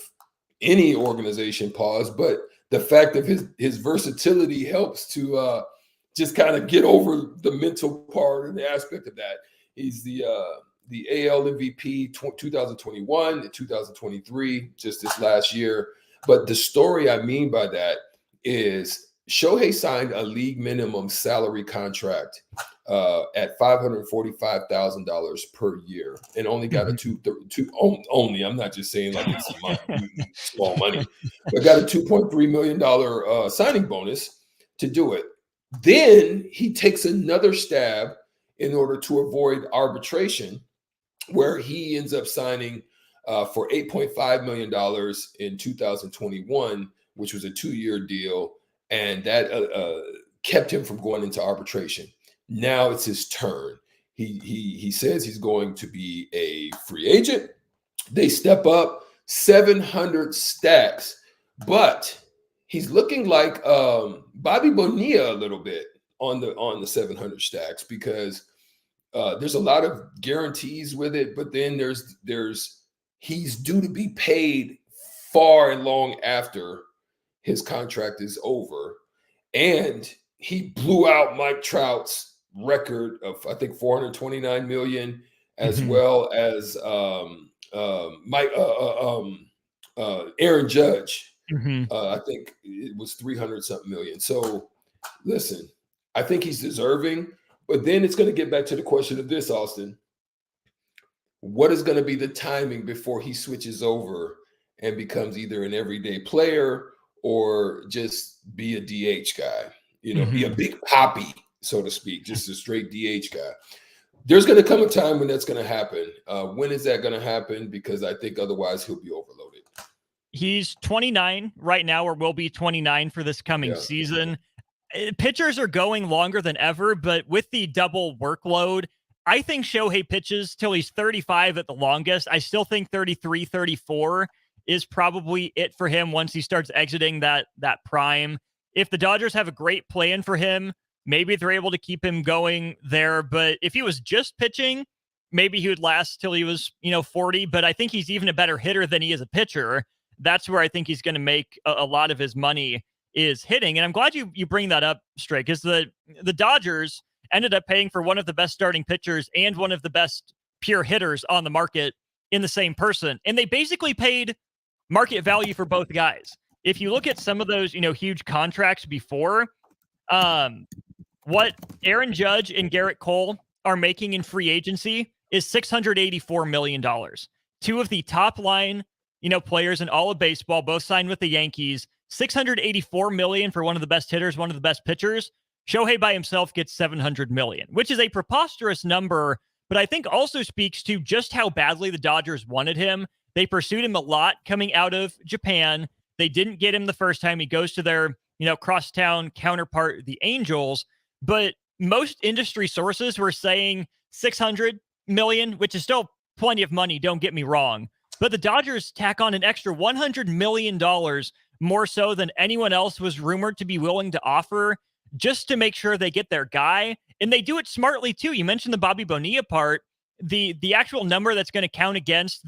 any organization pause. But the fact of his versatility helps to just kind of get over the mental part and the aspect of that. He's the AL MVP 2021 and 2023, just this last year. But the story I mean by that is Shohei signed a league minimum salary contract at $545,000 per year and only got only. I'm not just saying like it's small money, but got a $2.3 million signing bonus to do it. Then he takes another stab in order to avoid arbitration, where he ends up signing for $8.5 million in 2021, which was a 2-year deal, and that kept him from going into arbitration. Now it's his turn. He says he's going to be a free agent. They step up 700 stacks, but he's looking like Bobby Bonilla a little bit on the 700 stacks because there's a lot of guarantees with it, but then he's due to be paid far and long after his contract is over. And he blew out Mike Trout's record of, I think, $429 million, as well as Aaron Judge. I think it was 300 something million. So listen, I think he's deserving. But then it's going to get back to the question of this, Austin. What is going to be the timing before he switches over and becomes either an everyday player or just be a DH guy? You know, be a big poppy, so to speak, just a straight DH guy. There's going to come a time when that's going to happen. When is that going to happen? Because I think otherwise he'll be overloaded. He's 29 right now, or will be 29 for this coming season. Pitchers are going longer than ever, but with the double workload, I think Shohei pitches till he's 35 at the longest. I still think 33, 34 is probably it for him once he starts exiting that prime. If the Dodgers have a great plan for him, maybe they're able to keep him going there. But if he was just pitching, maybe he would last till he was, 40. But I think he's even a better hitter than he is a pitcher. That's where I think he's going to make a lot of his money is hitting. And I'm glad you bring that up, Stray, because the Dodgers ended up paying for one of the best starting pitchers and one of the best pure hitters on the market in the same person. And they basically paid market value for both guys. If you look at some of those, huge contracts before, what Aaron Judge and Garrett Cole are making in free agency is $684 million. Two of the top line, players in all of baseball, both signed with the Yankees. $684 million for one of the best hitters, one of the best pitchers. Shohei by himself gets $700 million, which is a preposterous number, but I think also speaks to just how badly the Dodgers wanted him. They pursued him a lot coming out of Japan. They didn't get him the first time. He goes to their, crosstown counterpart, the Angels. But most industry sources were saying $600 million, which is still plenty of money, don't get me wrong. But the Dodgers tack on an extra $100 million, more so than anyone else was rumored to be willing to offer, just to make sure they get their guy. And they do it smartly too. You mentioned the Bobby Bonilla part. The actual number that's going to count against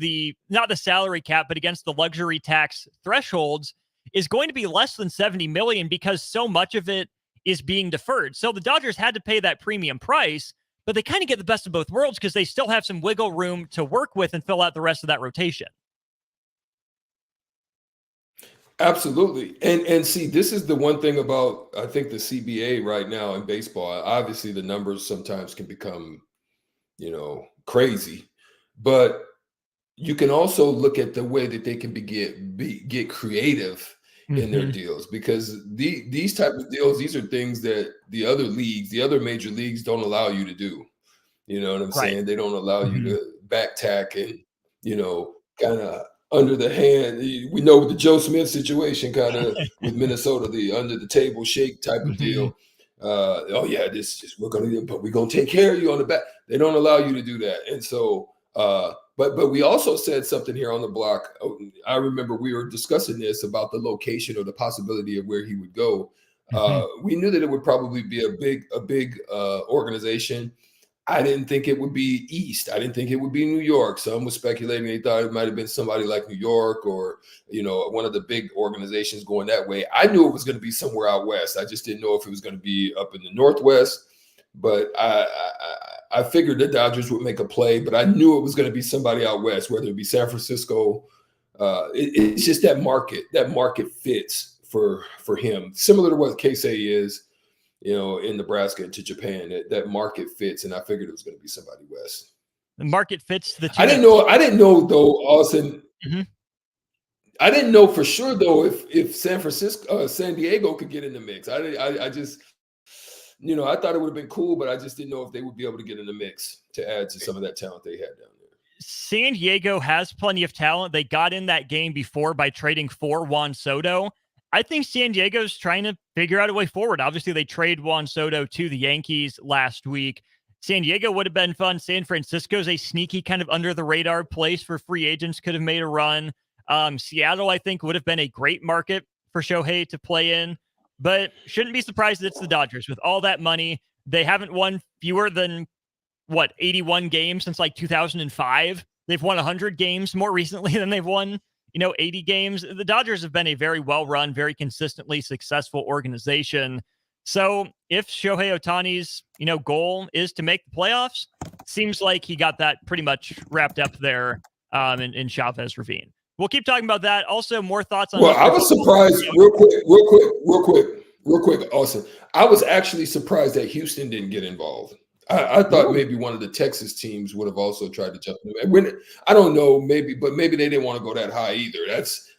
not the salary cap, but against the luxury tax thresholds is going to be less than $70 million because so much of it is being deferred. So the Dodgers had to pay that premium price, but they kind of get the best of both worlds because they still have some wiggle room to work with and fill out the rest of that rotation. Absolutely. And see, this is the one thing about, I think, the CBA right now in baseball. Obviously, the numbers sometimes can become, crazy, but you can also look at the way that they can get creative in their deals, because these type of deals, these are things that the other major leagues don't allow you to do. You know what I'm saying? They don't allow you to backtack and, kind of under the hand. We know with the Joe Smith situation, kind of with Minnesota, the under the table shake type of deal. We're gonna take care of you on the back. They don't allow you to do that. And so but we also said something here on the block. I remember we were discussing this about the location or the possibility of where he would go. We knew that it would probably be a big organization. I didn't think it would be East. I didn't think it would be New York. Some was speculating they thought it might have been somebody like New York or, one of the big organizations going that way. I knew it was going to be somewhere out West. I just didn't know if it was going to be up in the Northwest. But I figured the Dodgers would make a play, but I knew it was going to be somebody out West, whether it be San Francisco. It's just that market. That market fits for him, similar to what Casey is. In Nebraska to Japan, that market fits, and I figured it was going to be somebody West. The market fits the two. I didn't know though, Austin. I didn't know for sure though if San Diego could get in the mix. I just, I thought it would have been cool, but I just didn't know if they would be able to get in the mix to add to some of that talent they had down there. San Diego has plenty of talent. They got in that game before by trading for Juan Soto. I think San Diego's trying to figure out a way forward. Obviously, they trade Juan Soto to the Yankees last week. San Diego would have been fun. San Francisco's a sneaky kind of under-the-radar place for free agents, could have made a run. Seattle, I think, would have been a great market for Shohei to play in, but shouldn't be surprised that it's the Dodgers. With all that money, they haven't won fewer than, 81 games since 2005. They've won 100 games more recently than they've won 80 games. The Dodgers have been a very well-run, very consistently successful organization. So if Shohei Ohtani's, goal is to make the playoffs, seems like he got that pretty much wrapped up there in Chavez Ravine. We'll keep talking about that. Also, more thoughts on. Well, I was surprised real quick, Austin. I was actually surprised that Houston didn't get involved. I thought maybe one of the Texas teams would have also tried to jump in. I don't know, maybe they didn't want to go that high either.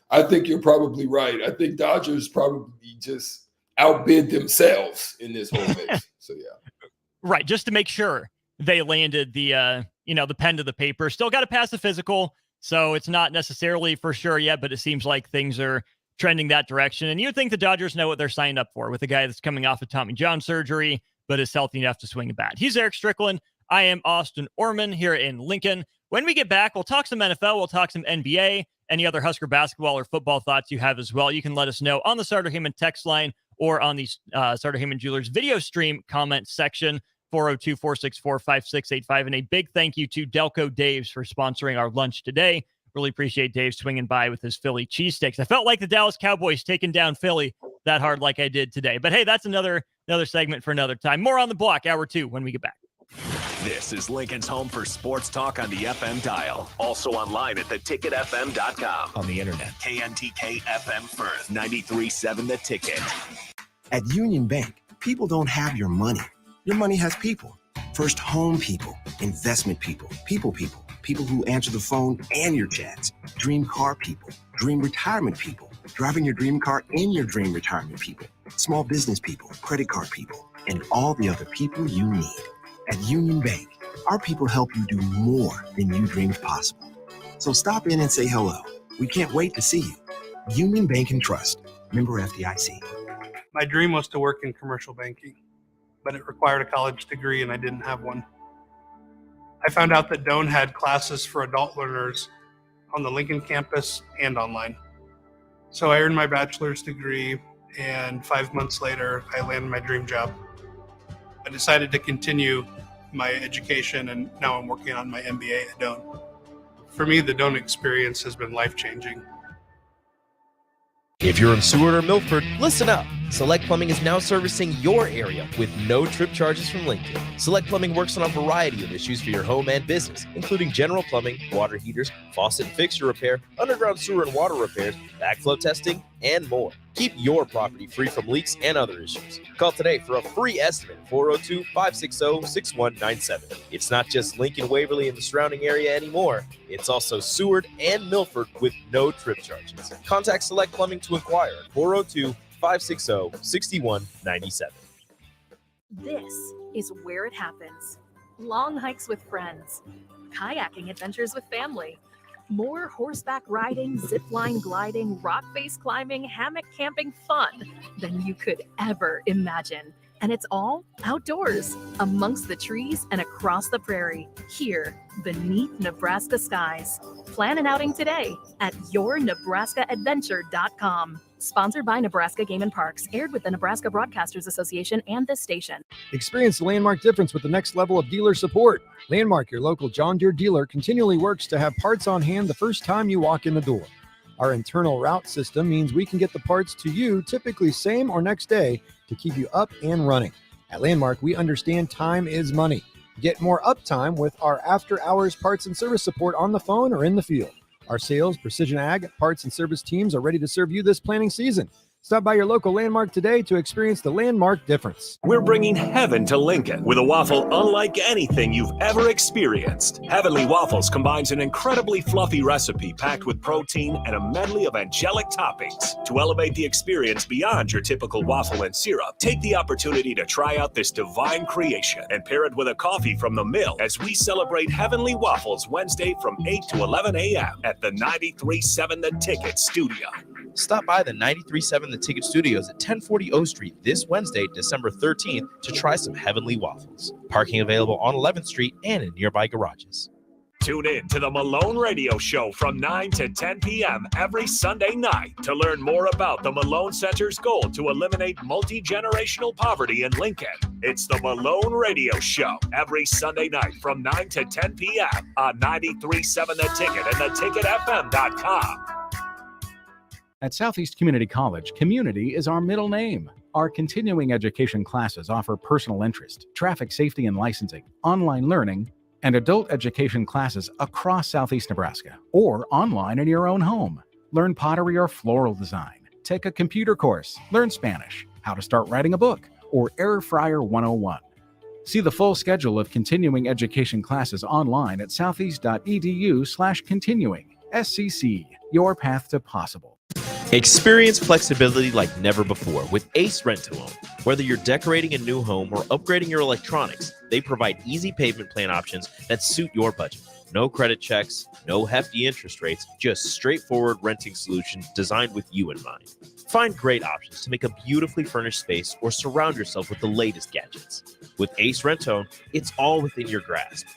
I think you're probably right. I think Dodgers probably just outbid themselves in this whole mix. So yeah, right. Just to make sure they landed the the pen to the paper. Still got to pass the physical, so it's not necessarily for sure yet. But it seems like things are trending that direction. And you think the Dodgers know what they're signed up for with a guy that's coming off of Tommy John surgery, but is healthy enough to swing a bat. He's Erick Strickland. I am Austin Orman here in Lincoln. When we get back, we'll talk some NFL, we'll talk some NBA, any other Husker basketball or football thoughts you have as well. You can let us know on the Starter Heyman text line or on the Starter Heyman Jewelers video stream comment section, 402-464-5685. And a big thank you to Delco Dave's for sponsoring our lunch today. Really appreciate Dave swinging by with his Philly cheesesteaks. I felt like the Dallas Cowboys taking down Philly that hard like I did today. But hey, that's another segment for another time. More on the block, hour 2, when we get back. This is Lincoln's home for sports talk on the FM dial. Also online at theticketfm.com. On the internet. KNTK FM Firth, 93.7 The Ticket. At Union Bank, people don't have your money. Your money has people. First home people, investment people, people. people who answer the phone and your chats, dream car people, dream retirement people, driving your dream car in your dream retirement people, small business people, credit card people, and all the other people you need. At Union Bank, our people help you do more than you dreamed possible. So stop in and say hello. We can't wait to see you. Union Bank and Trust, member FDIC. My dream was to work in commercial banking, but it required a college degree and I didn't have one. I found out that Doane had classes for adult learners on the Lincoln campus and online. So I earned my bachelor's degree, and 5 months later, I landed my dream job. I decided to continue my education, and now I'm working on my MBA at Doane. For me, the Doane experience has been life-changing. If you're in Seward or Milford, listen up. Select Plumbing is now servicing your area with no trip charges from Lincoln. Select Plumbing works on a variety of issues for your home and business, including general plumbing, water heaters, faucet and fixture repair, underground sewer and water repairs, backflow testing, and more. Keep your property free from leaks and other issues. Call today for a free estimate, 402-560-6197. It's not just Lincoln, Waverly, and the surrounding area anymore. It's also Seward and Milford with no trip charges. Contact Select Plumbing to inquire at 402-560-6197. This is where it happens. Long hikes with friends, kayaking adventures with family, more horseback riding, zipline gliding, rock face climbing, hammock camping fun than you could ever imagine. And it's all outdoors, amongst the trees and across the prairie, here beneath Nebraska skies. Plan an outing today at yournebraskaadventure.com. Sponsored by Nebraska Game and Parks, aired with the Nebraska Broadcasters Association and this station. Experience the Landmark difference with the next level of dealer support. Landmark, your local John Deere dealer, continually works to have parts on hand the first time you walk in the door. Our internal route system means we can get the parts to you typically same or next day to keep you up and running. At Landmark, we understand time is money. Get more uptime with our after-hours parts and service support on the phone or in the field. Our sales, precision ag, parts, and service teams are ready to serve you this planning season. Stop by your local Landmark today to experience the Landmark difference. We're bringing heaven to Lincoln with a waffle unlike anything you've ever experienced. Heavenly Waffles combines an incredibly fluffy recipe packed with protein and a medley of angelic toppings. To elevate the experience beyond your typical waffle and syrup, take the opportunity to try out this divine creation and pair it with a coffee from the mill as we celebrate Heavenly Waffles Wednesday from 8 to 11 a.m. at the 93.7 The Ticket Studio. Stop by the 93.7 The Ticket Studios at 1040 O Street this Wednesday, December 13th, to try some Heavenly Waffles. Parking available on 11th Street and in nearby garages. Tune in to the Malone Radio Show from 9 to 10 p.m. every Sunday night to learn more about the Malone Center's goal to eliminate multi-generational poverty in Lincoln. It's the Malone Radio Show every Sunday night from 9 to 10 p.m. on 93.7 The Ticket and theticketfm.com. At Southeast Community College, community is our middle name. Our continuing education classes offer personal interest, traffic safety and licensing, online learning, and adult education classes across Southeast Nebraska or online in your own home. Learn pottery or floral design, take a computer course, learn Spanish, how to start writing a book, or Air Fryer 101. See the full schedule of continuing education classes online at southeast.edu/continuing. SCC, your path to possible. Experience flexibility like never before with Ace Rent-to-Own. Whether you're decorating a new home or upgrading your electronics, they provide easy payment plan options that suit your budget. No credit checks, no hefty interest rates, just straightforward renting solutions designed with you in mind. Find great options to make a beautifully furnished space or surround yourself with the latest gadgets. With Ace Rent-to-Own, it's all within your grasp.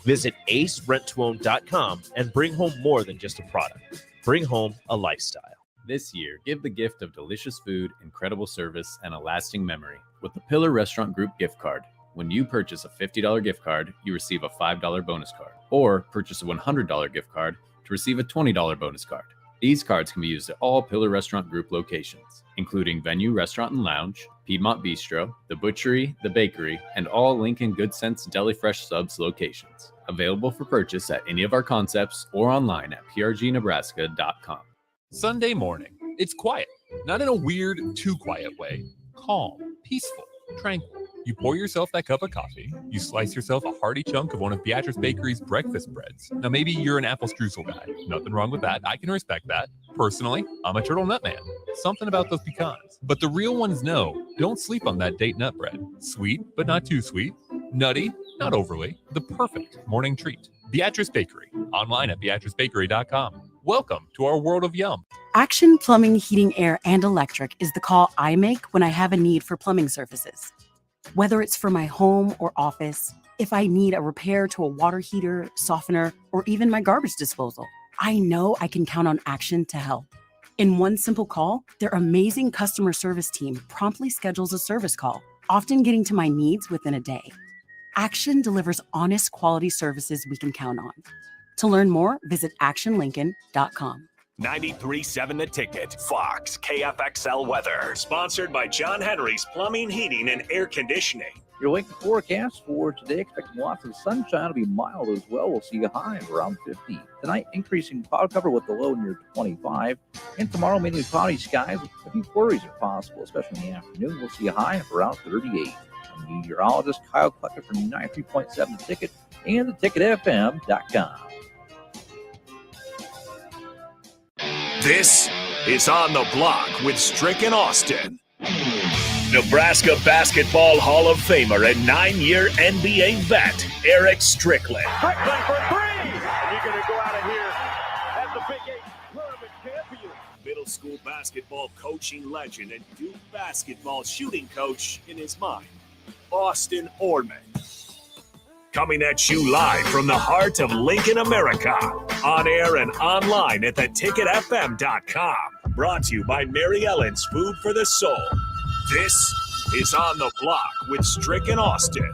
Visit acerentoown.com and bring home more than just a product. Bring home a lifestyle. This year, give the gift of delicious food, incredible service, and a lasting memory with the Pillar Restaurant Group gift card. When you purchase a $50 gift card, you receive a $5 bonus card, or purchase a $100 gift card to receive a $20 bonus card. These cards can be used at all Pillar Restaurant Group locations, including Venue Restaurant and Lounge, Piedmont Bistro, The Butchery, The Bakery, and all Lincoln Good Sense Deli Fresh Subs locations. Available for purchase at any of our concepts or online at prgnebraska.com. Sunday morning. It's quiet, not in a weird, too quiet way. Calm, peaceful, tranquil. You pour yourself that cup of coffee, you slice yourself a hearty chunk of one of Beatrice Bakery's breakfast breads. Now, maybe you're an apple streusel guy. Nothing wrong with that. I can respect that. Personally, I'm a turtle nut man. Something about those pecans. But the real ones know, don't sleep on that date nut bread. Sweet, but not too sweet. Nutty, not overly. The perfect morning treat. Beatrice Bakery. Online at beatricebakery.com. Welcome to our world of yum. Action Plumbing, Heating, Air, and Electric is the call I make when I have a need for plumbing services. Whether it's for my home or office, if I need a repair to a water heater, softener, or even my garbage disposal, I know I can count on Action to help. In one simple call, their amazing customer service team promptly schedules a service call, often getting to my needs within a day. Action delivers honest, quality services we can count on. To learn more, visit actionlincoln.com. 93.7 The Ticket, Fox, KFXL weather. Sponsored by John Henry's Plumbing, Heating, and Air Conditioning. Your link forecast for today, expecting lots of sunshine. It'll be mild as well. We'll see a high of around 50. Tonight, increasing cloud cover with the low near 25. And tomorrow, mainly cloudy skies with a few flurries are possible, especially in the afternoon. We'll see a high of around 38. I'm meteorologist Kyle Clucker from 93.7 The Ticket and theticketfm.com. This is On the Block with Strick and Austin. Nebraska Basketball Hall of Famer and 9-year NBA vet, Erick Strickland. Strickland for three! And you're going to go out of here as the Big 8 tournament champion. Middle school basketball coaching legend and Duke basketball shooting coach in his mind, Austin Orman. Coming at you live from the heart of Lincoln, America. On air and online at theticketfm.com. Brought to you by Mary Ellen's Food for the Soul. This is On the Block with Strick and Austin.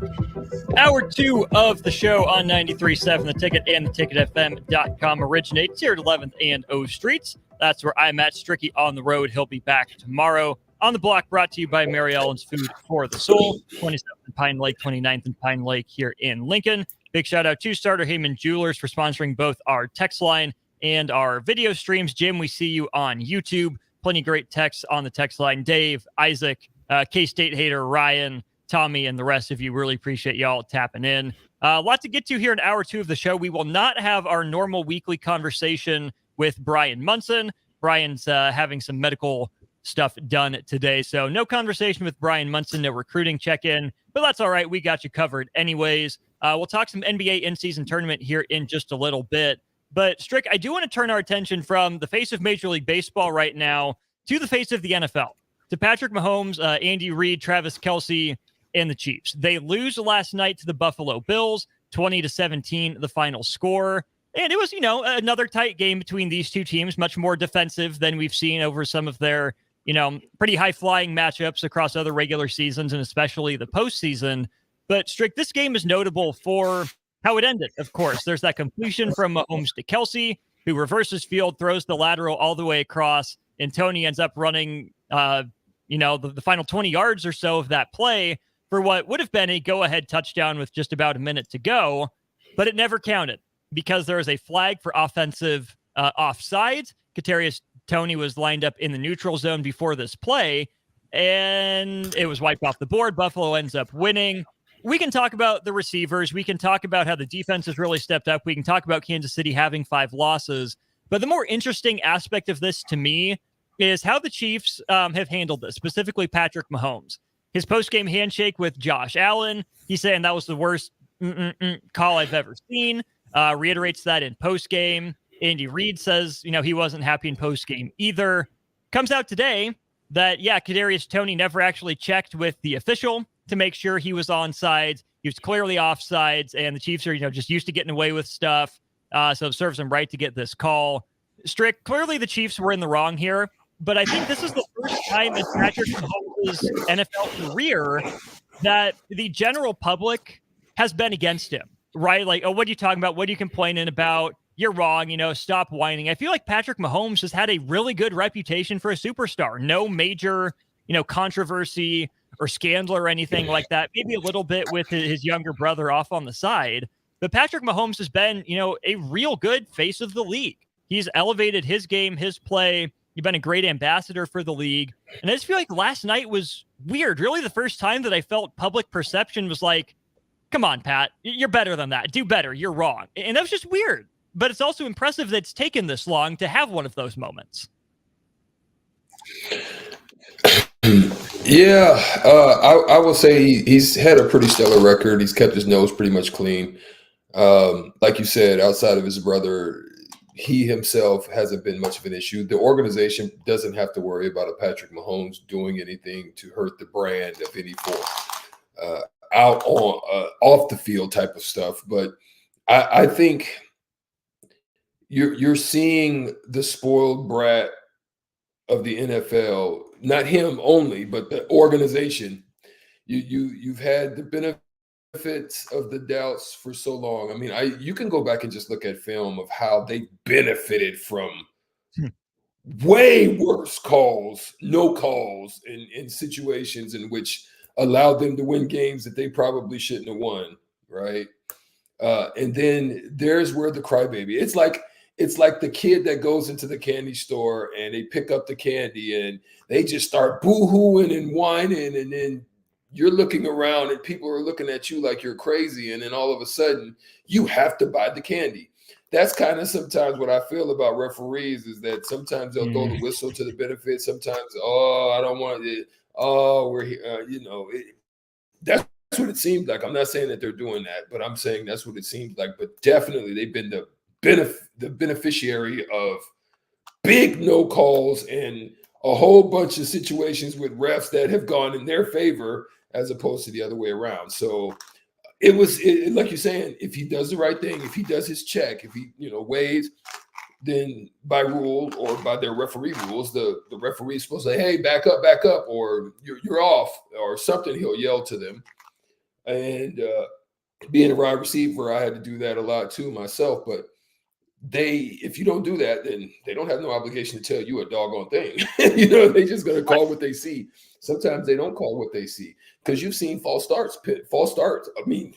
Hour 2 of the show on 93.7 The Ticket and theticketfm.com originates here at 11th and O Streets. That's where I'm at. Stricky on the road. He'll be back tomorrow. On the Block, brought to you by Mary Ellen's Food for the Soul, 27th and Pine Lake, 29th and Pine Lake here in Lincoln. Big shout out to Starter Heyman Jewelers for sponsoring both our text line and our video streams. Jim, we see you on YouTube. Plenty of great texts on the text line. Dave, Isaac, K-State hater, Ryan, Tommy, and the rest of you. Really appreciate y'all tapping in. A lot to get to here in hour 2 of the show. We will not have our normal weekly conversation with Brian Munson. Brian's having some medical stuff done today. So no conversation with Brian Munson, no recruiting check-in, but that's all right. We got you covered anyways. We'll talk some NBA in-season tournament here in just a little bit. But Strick, I do want to turn our attention from the face of Major League Baseball right now to the face of the NFL, to Patrick Mahomes, Andy Reid, Travis Kelce, and the Chiefs. They lose last night to the Buffalo Bills, 20-17, the final score. And it was, another tight game between these two teams, much more defensive than we've seen over some of their pretty high-flying matchups across other regular seasons and especially the postseason. But, Strick, this game is notable for how it ended, of course. There's that completion from Mahomes to Kelce, who reverses field, throws the lateral all the way across, and Tony ends up running, the final 20 yards or so of that play for what would have been a go-ahead touchdown with just about a minute to go, but it never counted because there was a flag for offensive offsides. Kadarius Toney was lined up in the neutral zone before this play, and it was wiped off the board. Buffalo ends up winning. We can talk about the receivers. We can talk about how the defense has really stepped up. We can talk about Kansas City having 5 losses. But the more interesting aspect of this to me is how the Chiefs have handled this, specifically Patrick Mahomes. His post-game handshake with Josh Allen, he's saying that was the worst call I've ever seen. Reiterates that in post-game. Andy Reid says, he wasn't happy in post-game either. Comes out today that, Kadarius Toney never actually checked with the official to make sure he was onside. He was clearly offsides, and the Chiefs are, just used to getting away with stuff. So it serves them right to get this call. Strick, clearly the Chiefs were in the wrong here, but I think this is the first time in Patrick Mahomes' NFL career that the general public has been against him, right? Like, oh, what are you talking about? What are you complaining about? You're wrong, stop whining. I feel like Patrick Mahomes has had a really good reputation for a superstar. No major, controversy or scandal or anything like that. Maybe a little bit with his younger brother off on the side. But Patrick Mahomes has been, a real good face of the league. He's elevated his game, his play. He's been a great ambassador for the league. And I just feel like last night was weird. Really, the first time that I felt public perception was like, come on, Pat, you're better than that. Do better. You're wrong. And that was just weird. But it's also impressive that it's taken this long to have one of those moments. Yeah, I will say he's had a pretty stellar record. He's kept his nose pretty much clean. Like you said, outside of his brother, he himself hasn't been much of an issue. The organization doesn't have to worry about a Patrick Mahomes doing anything to hurt the brand of any form, out on off the field type of stuff. But I think you're seeing the spoiled brat of the NFL, not him only, but the organization. You've had the benefits of the doubts for so long. I mean, you can go back and just look at film of how they benefited from way worse calls, no calls in situations in which allowed them to win games that they probably shouldn't have won, right? And then there's where the crybaby. It's like the kid that goes into the candy store and they pick up the candy and they just start boo-hooing and whining, and then you're looking around and people are looking at you like you're crazy, and then all of a sudden you have to buy the candy. That's kind of sometimes what I feel about referees, is that sometimes they'll throw the whistle to the benefit. Sometimes, I don't want it. We're here. That's what it seems like. I'm not saying that they're doing that, but I'm saying that's what it seems like. But definitely they've been the beneficiary of big no calls and a whole bunch of situations with refs that have gone in their favor as opposed to the other way around. So it was like you're saying, if he does the right thing, if he does his check, if he weighs, then by rule or by their referee rules, the referee is supposed to say, hey, back up, or you're off or something. He'll yell to them. And being a wide receiver, I had to do that a lot too myself. But if you don't do that, then they don't have no obligation to tell you a doggone thing. They're just going to call what they see. Sometimes they don't call what they see, because you've seen false starts. I mean,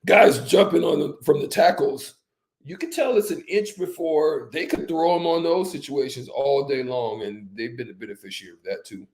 guys jumping on them from the tackles. You can tell it's an inch before. They could throw them on those situations all day long, and they've been a beneficiary of that too.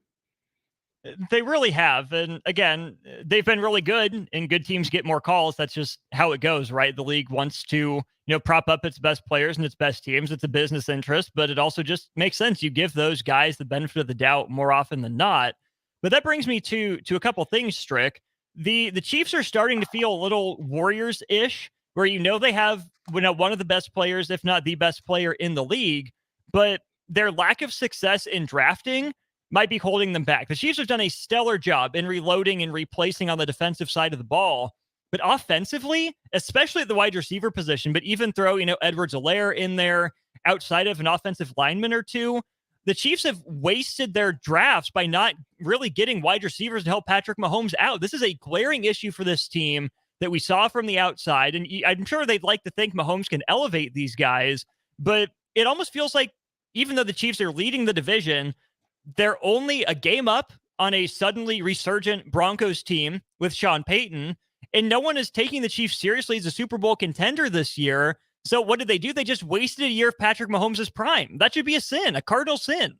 They really have. And again, they've been really good, and good teams get more calls. That's just how it goes, right? The league wants to, prop up its best players and its best teams. It's a business interest, but it also just makes sense. You give those guys the benefit of the doubt more often than not. But that brings me to a couple things, Strick. The Chiefs are starting to feel a little Warriors-ish, where they have one of the best players, if not the best player in the league, but their lack of success in drafting might be holding them back. The Chiefs have done a stellar job in reloading and replacing on the defensive side of the ball, but offensively, especially at the wide receiver position, but even throw, Edwards-Helaire in there outside of an offensive lineman or two, the Chiefs have wasted their drafts by not really getting wide receivers to help Patrick Mahomes out. This is a glaring issue for this team that we saw from the outside, and I'm sure they'd like to think Mahomes can elevate these guys, but it almost feels like even though the Chiefs are leading the division, they're only a game up on a suddenly resurgent Broncos team with Sean Payton, and no one is taking the Chiefs seriously as a Super Bowl contender this year. So what did they do? They just wasted a year of Patrick Mahomes' prime. That should be a sin, a cardinal sin.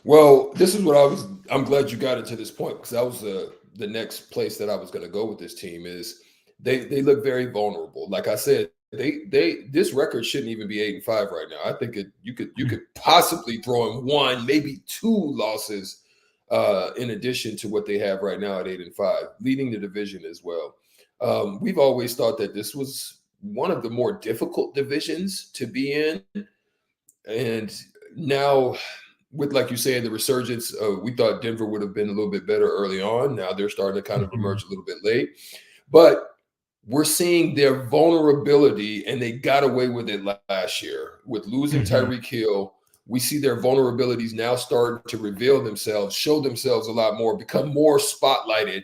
Well, this is what I'm glad you got it to this point, because that was the next place that I was going to go with this team. Is they look very vulnerable. Like I said, this record shouldn't even be 8-5 right now. I think you could possibly throw in one, maybe two losses in addition to what they have right now at 8-5, leading the division as well. We've always thought that this was one of the more difficult divisions to be in, and now with, like you say, the resurgence, we thought Denver would have been a little bit better early on. Now they're starting to kind of emerge a little bit late, but we're seeing their vulnerability, and they got away with it last year with losing Tyreek Hill. We see their vulnerabilities now starting to reveal themselves, show themselves a lot more, become more spotlighted,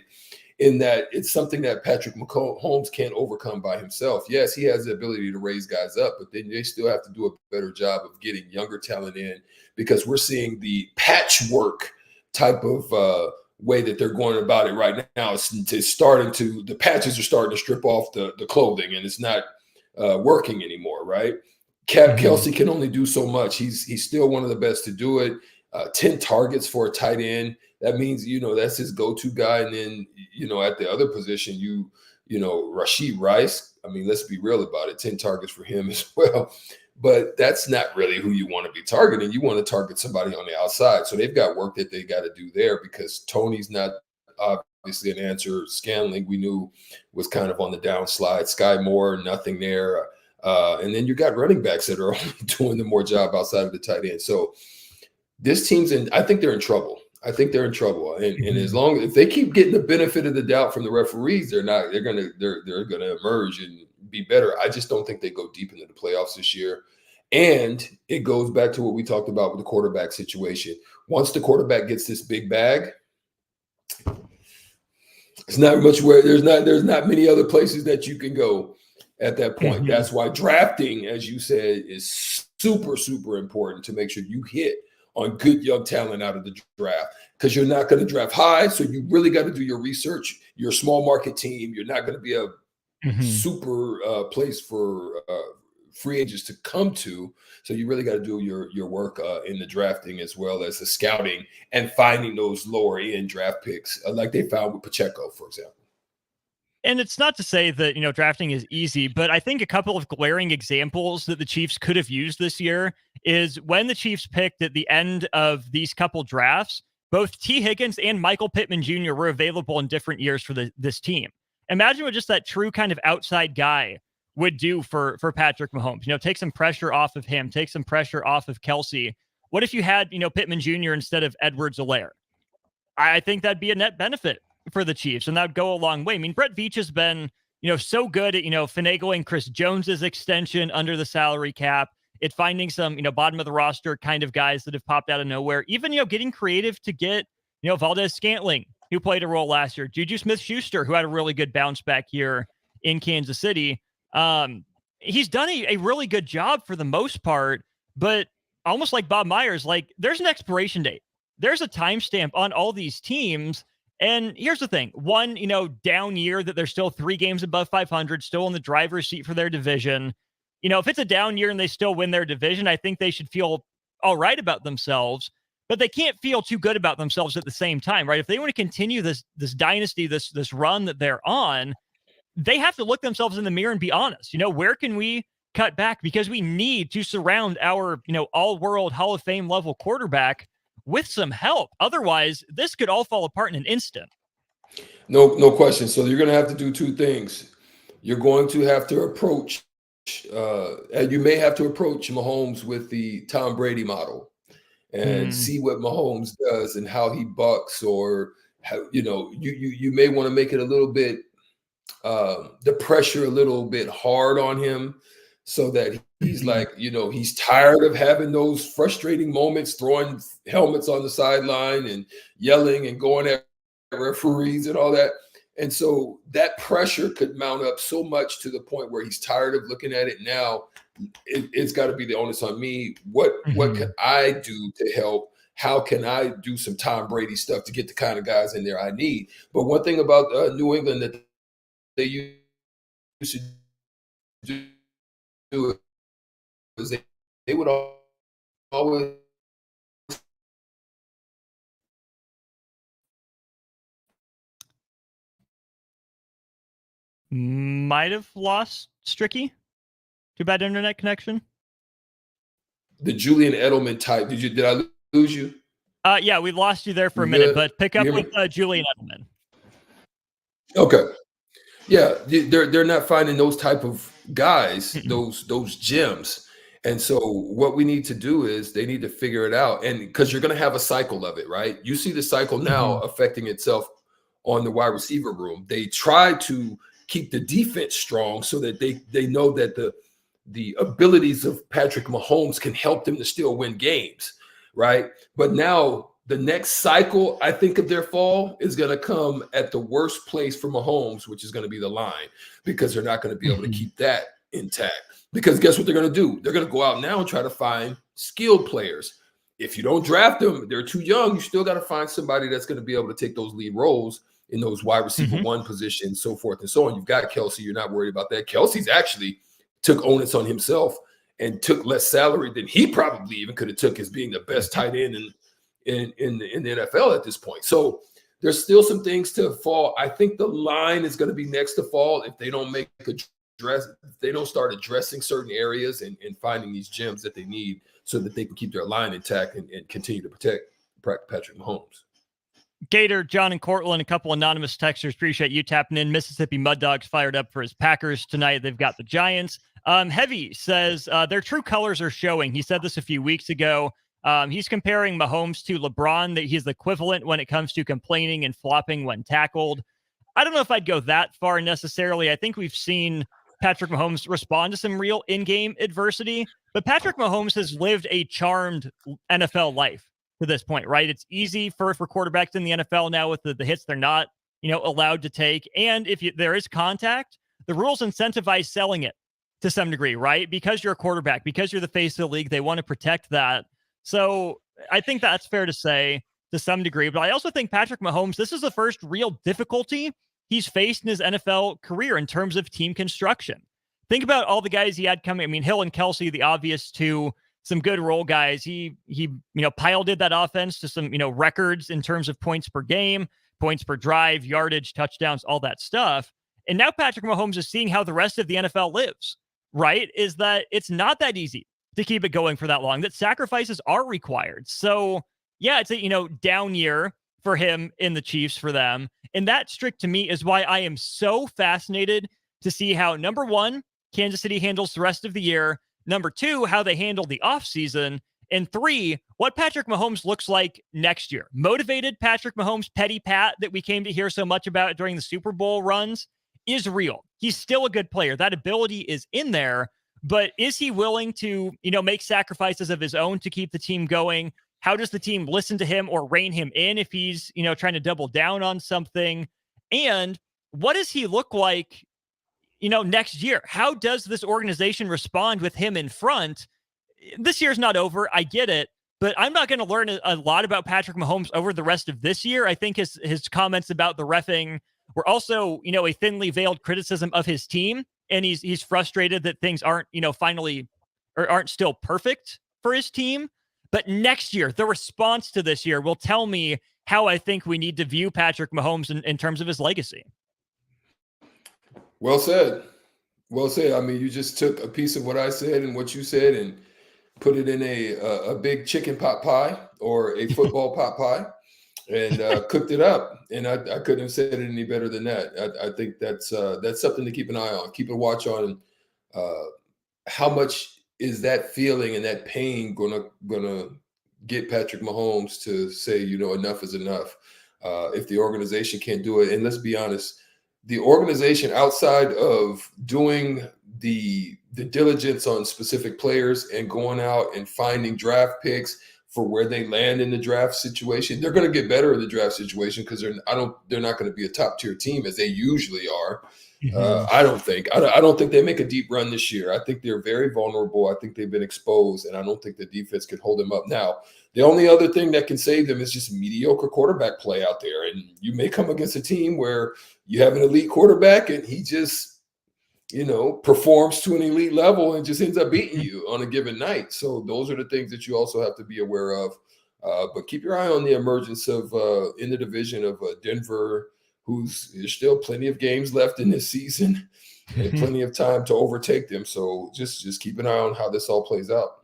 in that it's something that Patrick Mahomes can't overcome by himself. Yes, he has the ability to raise guys up, but then they still have to do a better job of getting younger talent in, because we're seeing the patchwork type of way that they're going about it right now. The patches are starting to strip off the clothing, and it's not working anymore, right? Kelsey can only do so much. He's still one of the best to do it. 10 targets for a tight end. that means, that's his go-to guy. And then, at the other position, Rashid Rice, I mean, let's be real about it, 10 targets for him as well. But that's not really who you want to be targeting. You want to target somebody on the outside. So they've got work that they got to do there, because Tony's not obviously an answer. Scanling, we knew, was kind of on the downslide. Sky Moore, nothing there. And then you got running backs that are only doing the more job outside of the tight end. So this team's I think they're in trouble. And as long as they keep getting the benefit of the doubt from the referees, they're gonna emerge and be better. I just don't think they go deep into the playoffs this year. And it goes back to what we talked about with the quarterback situation. Once the quarterback gets this big bag, it's not much where there's not many other places that you can go at that point. That's why drafting, as you said, is super, super important, to make sure you hit on good young talent out of the draft, because you're not going to draft high. So you really got to do your research. You're a small market team. You're not going to be a super place for free agents to come to. So you really got to do your work in the drafting, as well as the scouting and finding those lower end draft picks, like they found with Pacheco, for example. And it's not to say that, drafting is easy, but I think a couple of glaring examples that the Chiefs could have used this year is when the Chiefs picked at the end of these couple drafts, both T. Higgins and Michael Pittman Jr. were available in different years for this team. Imagine what just that true kind of outside guy would do for Patrick Mahomes. Take some pressure off of him, take some pressure off of Kelsey. What if you had, Pittman Jr. instead of Edwards-Helaire? I think that'd be a net benefit for the Chiefs, and that would go a long way. I mean, Brett Veach has been, so good at, finagling Chris Jones's extension under the salary cap, at finding some, bottom of the roster kind of guys that have popped out of nowhere. Even, getting creative to get, Valdez Scantling, who played a role last year, Juju Smith-Schuster, who had a really good bounce back year in Kansas City. He's done a really good job for the most part, but almost like Bob Myers, like, there's an expiration date. There's a timestamp on all these teams. And here's the thing, one, down year that they're still 3 games above 500, still in the driver's seat for their division. If it's a down year and they still win their division, I think they should feel all right about themselves, but they can't feel too good about themselves at the same time, right? If they want to continue this dynasty, this run that they're on, they have to look themselves in the mirror and be honest. Where can we cut back? Because we need to surround our, all-world Hall of Fame level quarterback with some help. Otherwise, this could all fall apart in an instant. No question. So you're going to have to do 2 things. You're going to have to approach, and you may have to approach Mahomes with the Tom Brady model and see what Mahomes does and how he bucks, or how, you may want to make it a little bit, the pressure a little bit hard on him, so that he's like, he's tired of having those frustrating moments, throwing helmets on the sideline and yelling and going at referees and all that. And so that pressure could mount up so much to the point where he's tired of looking at it. Now it's got to be the onus on me. What can I do to help? How can I do some Tom Brady stuff to get the kind of guys in there I need? But one thing about New England that they used to do is they would always might have lost Stricky. Too bad internet connection. The Julian Edelman type. Did I lose you? Yeah, we lost you there for a minute, but pick up with Julian Edelman. Okay. Yeah, they're not finding those type of guys, those gems. And so what we need to do is they need to figure it out. And because you're going to have a cycle of it, right? You see the cycle now affecting itself on the wide receiver room. They try to keep the defense strong so that they know that the abilities of Patrick Mahomes can help them to still win games, right? But now the next cycle, I think, of their fall is going to come at the worst place for Mahomes, which is going to be the line, because they're not going to be able to keep that intact. Because guess what they're going to do? They're going to go out now and try to find skilled players. If you don't draft them, they're too young. You still got to find somebody that's going to be able to take those lead roles in those wide receiver one positions, so forth and so on. You've got Kelsey. You're not worried about that. Kelsey's actually took onus on himself and took less salary than he probably even could have took as being the best tight end in the NFL at this point. So there's still some things to fall. I think the line is going to be next to fall if they don't if they don't start addressing certain areas and finding these gems that they need so that they can keep their line intact and continue to protect Patrick Mahomes. Gator, John, and Cortland, a couple anonymous texters. Appreciate you tapping in. Mississippi Mud Dogs fired up for his Packers tonight. They've got the Giants. Heavy says their true colors are showing. He said this a few weeks ago. He's comparing Mahomes to LeBron, that he's the equivalent when it comes to complaining and flopping when tackled. I don't know if I'd go that far necessarily. I think we've seen Patrick Mahomes respond to some real in-game adversity, but Patrick Mahomes has lived a charmed NFL life to this point, right? It's easy for quarterbacks in the NFL now with the hits they're not, allowed to take. And if there is contact, the rules incentivize selling it to some degree, right? Because you're a quarterback, because you're the face of the league, they want to protect that. So I think that's fair to say to some degree. But I also think Patrick Mahomes, this is the first real difficulty he's faced in his NFL career in terms of team construction. Think about all the guys he had coming. I mean, Hill and Kelsey, the obvious two, some good role guys. He piloted that offense to some, records in terms of points per game, points per drive, yardage, touchdowns, all that stuff. And now Patrick Mahomes is seeing how the rest of the NFL lives, right? Is that it's not that easy to keep it going for that long, that sacrifices are required. So yeah, it's a, down year for him in the Chiefs for them. And that streak to me is why I am so fascinated to see how, number one, Kansas City handles the rest of the year. Number two, how they handle the offseason. And three, what Patrick Mahomes looks like next year. Motivated Patrick Mahomes, Petty Pat, that we came to hear so much about during the Super Bowl runs, is real. He's still a good player. That ability is in there. But is he willing to, make sacrifices of his own to keep the team going? How does the team listen to him or rein him in if he's, trying to double down on something? And what does he look like, next year? How does this organization respond with him in front? This year's not over. I get it, but I'm not going to learn a lot about Patrick Mahomes over the rest of this year. I think his comments about the reffing were also, a thinly veiled criticism of his team. And he's frustrated that things aren't, finally, or aren't still perfect for his team. But next year, the response to this year will tell me how I think we need to view Patrick Mahomes in terms of his legacy. Well said. Well said. I mean, you just took a piece of what I said and what you said and put it in a big chicken pot pie or a football pot pie and cooked it up. And I couldn't have said it any better than that. I think that's something to keep an eye on. Keep a watch on how much is that feeling and that pain gonna get Patrick Mahomes to say, enough is enough. If the organization can't do it, and let's be honest, the organization outside of doing the diligence on specific players and going out and finding draft picks for where they land in the draft situation, they're going to get better in the draft situation because they're not going to be a top tier team as they usually are. I don't think they make a deep run this year. I think they're very vulnerable. I think they've been exposed, and I don't think the defense can hold them up. Now, the only other thing that can save them is just mediocre quarterback play out there. And you may come against a team where you have an elite quarterback and he just, performs to an elite level and just ends up beating you on a given night. So those are the things that you also have to be aware of. But keep your eye on the emergence of in the division of Denver, there's still plenty of games left in this season and plenty of time to overtake them. So just keep an eye on how this all plays out.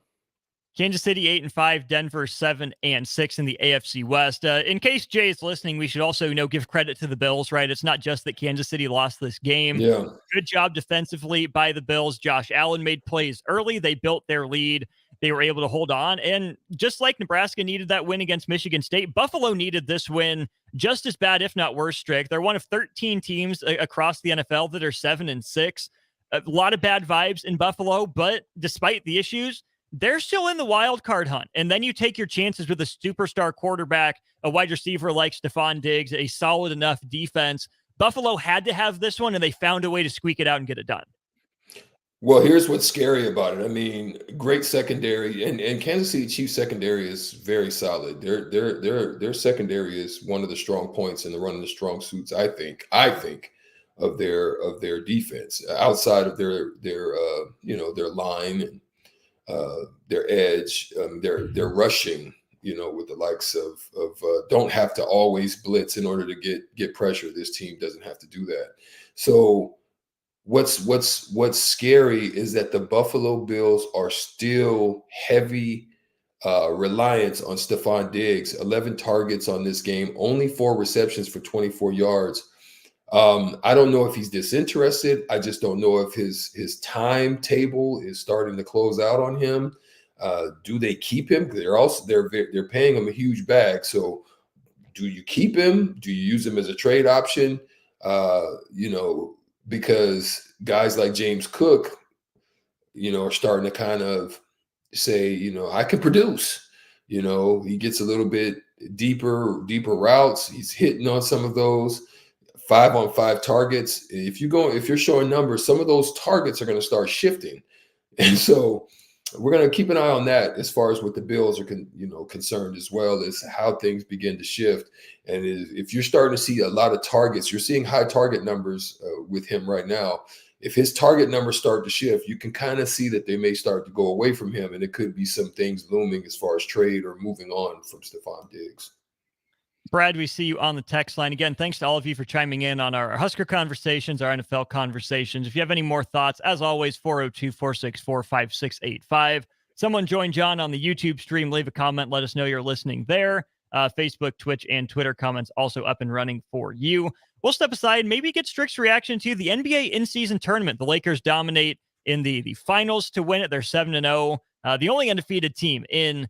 Kansas City 8-5, Denver 7-6 in the AFC West. In case Jay is listening, we should also, give credit to the Bills, right? It's not just that Kansas City lost this game. Yeah. Good job defensively by the Bills. Josh Allen made plays early. They built their lead. They were able to hold on. And just like Nebraska needed that win against Michigan State, Buffalo needed this win just as bad, if not worse, Strick. They're one of 13 teams across the NFL that are 7-6. A lot of bad vibes in Buffalo, but despite the issues, they're still in the wild card hunt. And then you take your chances with a superstar quarterback, a wide receiver like Stephon Diggs, a solid enough defense. Buffalo had to have this one, and they found a way to squeak it out and get it done. Well, here's what's scary about it. I mean, great secondary, and Kansas City Chiefs secondary is very solid. Their secondary is one of the strong points in the run of the strong suits, I think, of their defense. Outside of their line and their edge, their rushing, with the likes of don't have to always blitz in order to get pressure. This team doesn't have to do that. So what's scary is that the Buffalo Bills are still heavy reliance on Stephon Diggs. 11 targets on this game, only 4 receptions for 24 yards. I don't know if he's disinterested. I just don't know if his timetable is starting to close out on him. Do they keep him? They're paying him a huge bag. So do you keep him? Do you use him as a trade option? Because guys like James Cook, are starting to kind of say, I can produce. He gets a little bit deeper routes. He's hitting on some of those 5-on-5 targets. If you're showing numbers, some of those targets are going to start shifting. And so we're going to keep an eye on that as far as what the Bills are concerned, as well as how things begin to shift. And if you're starting to see a lot of targets, you're seeing high target numbers with him right now. If his target numbers start to shift, you can kind of see that they may start to go away from him, and it could be some things looming as far as trade or moving on from Stephon Diggs. Brad, we see you on the text line. Again, thanks to all of you for chiming in on our Husker conversations, our NFL conversations. If you have any more thoughts, as always, 402-464-5685. Someone join John on the YouTube stream. Leave a comment. Let us know you're listening there. Facebook, Twitch, and Twitter comments also up and running for you. We'll step aside, maybe get Strick's reaction to the NBA in-season tournament. The Lakers dominate in the finals to win it. They're 7-0. The only undefeated team in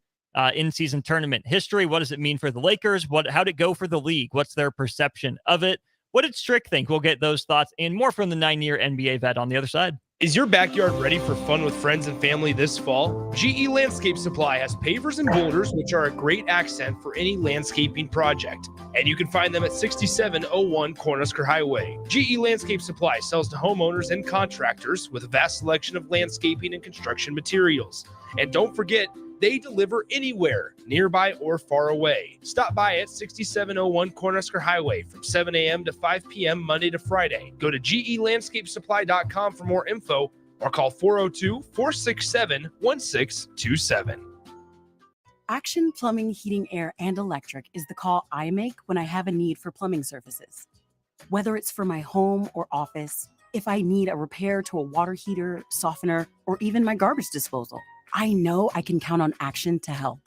in-season tournament history. What does it mean for the Lakers? How'd it go for the league? What's their perception of it? What did Strick think? We'll get those thoughts and more from the 9-year NBA vet on the other side. Is your backyard ready for fun with friends and family this fall? GE Landscape Supply has pavers and boulders, which are a great accent for any landscaping project. And you can find them at 6701 Cornhusker Highway. GE Landscape Supply sells to homeowners and contractors with a vast selection of landscaping and construction materials. And don't forget, they deliver anywhere, nearby or far away. Stop by at 6701 Cornhusker Highway from 7 a.m. to 5 p.m. Monday to Friday. Go to gelandscapesupply.com for more info or call 402-467-1627. Action Plumbing, Heating, Air, and Electric is the call I make when I have a need for plumbing services. Whether it's for my home or office, if I need a repair to a water heater, softener, or even my garbage disposal, I know I can count on Action to help.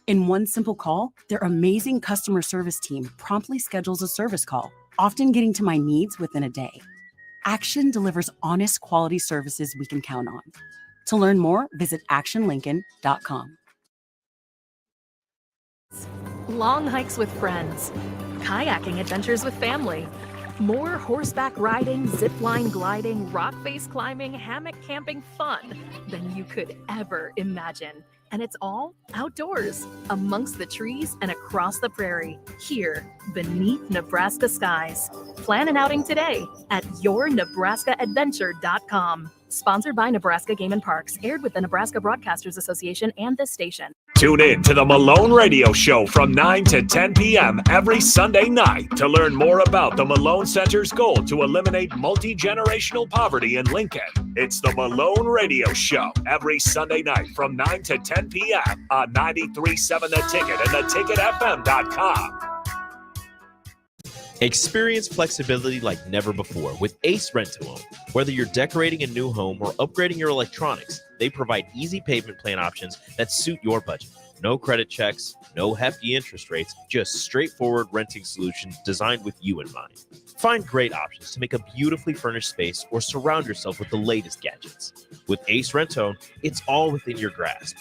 In one simple call, their amazing customer service team promptly schedules a service call, often getting to my needs within a day. Action delivers honest, quality services we can count on. To learn more, visit actionlincoln.com. Long hikes with friends, kayaking adventures with family, more horseback riding, zip line gliding, rock face climbing, hammock camping fun than you could ever imagine. And it's all outdoors, amongst the trees and across the prairie, here beneath Nebraska skies. Plan an outing today at yournebraskaadventure.com. Sponsored by Nebraska Game and Parks, aired with the Nebraska Broadcasters Association and this station. Tune in to the Malone Radio Show from 9 to 10 p.m. every Sunday night to learn more about the Malone Center's goal to eliminate multi-generational poverty in Lincoln. It's the Malone Radio Show every Sunday night from 9 to 10 p.m. on 93.7 The Ticket and theticketfm.com. Experience flexibility like never before with Ace Rent-to-Own. Whether you're decorating a new home or upgrading your electronics, they provide easy payment plan options that suit your budget. No credit checks, no hefty interest rates, just straightforward renting solutions designed with you in mind. Find great options to make a beautifully furnished space or surround yourself with the latest gadgets. With Ace Rent-to-Own, it's all within your grasp.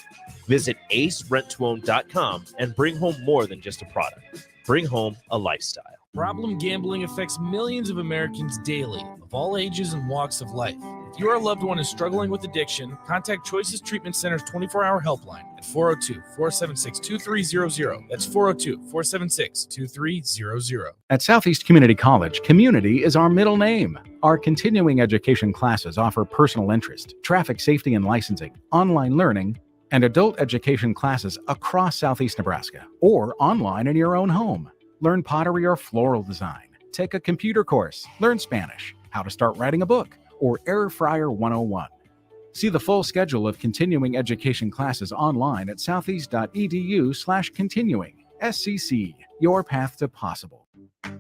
Visit acerentoown.com and bring home more than just a product. Bring home a lifestyle. Problem gambling affects millions of Americans daily, of all ages and walks of life. If your loved one is struggling with addiction, contact Choices Treatment Center's 24-hour helpline at 402-476-2300. That's 402-476-2300. At Southeast Community College, community is our middle name. Our continuing education classes offer personal interest, traffic safety and licensing, online learning, and adult education classes across Southeast Nebraska, or online in your own home. Learn pottery or floral design, take a computer course, learn Spanish, how to start writing a book, or Air Fryer 101. See the full schedule of continuing education classes online at southeast.edu/continuing. SCC, your path to possible.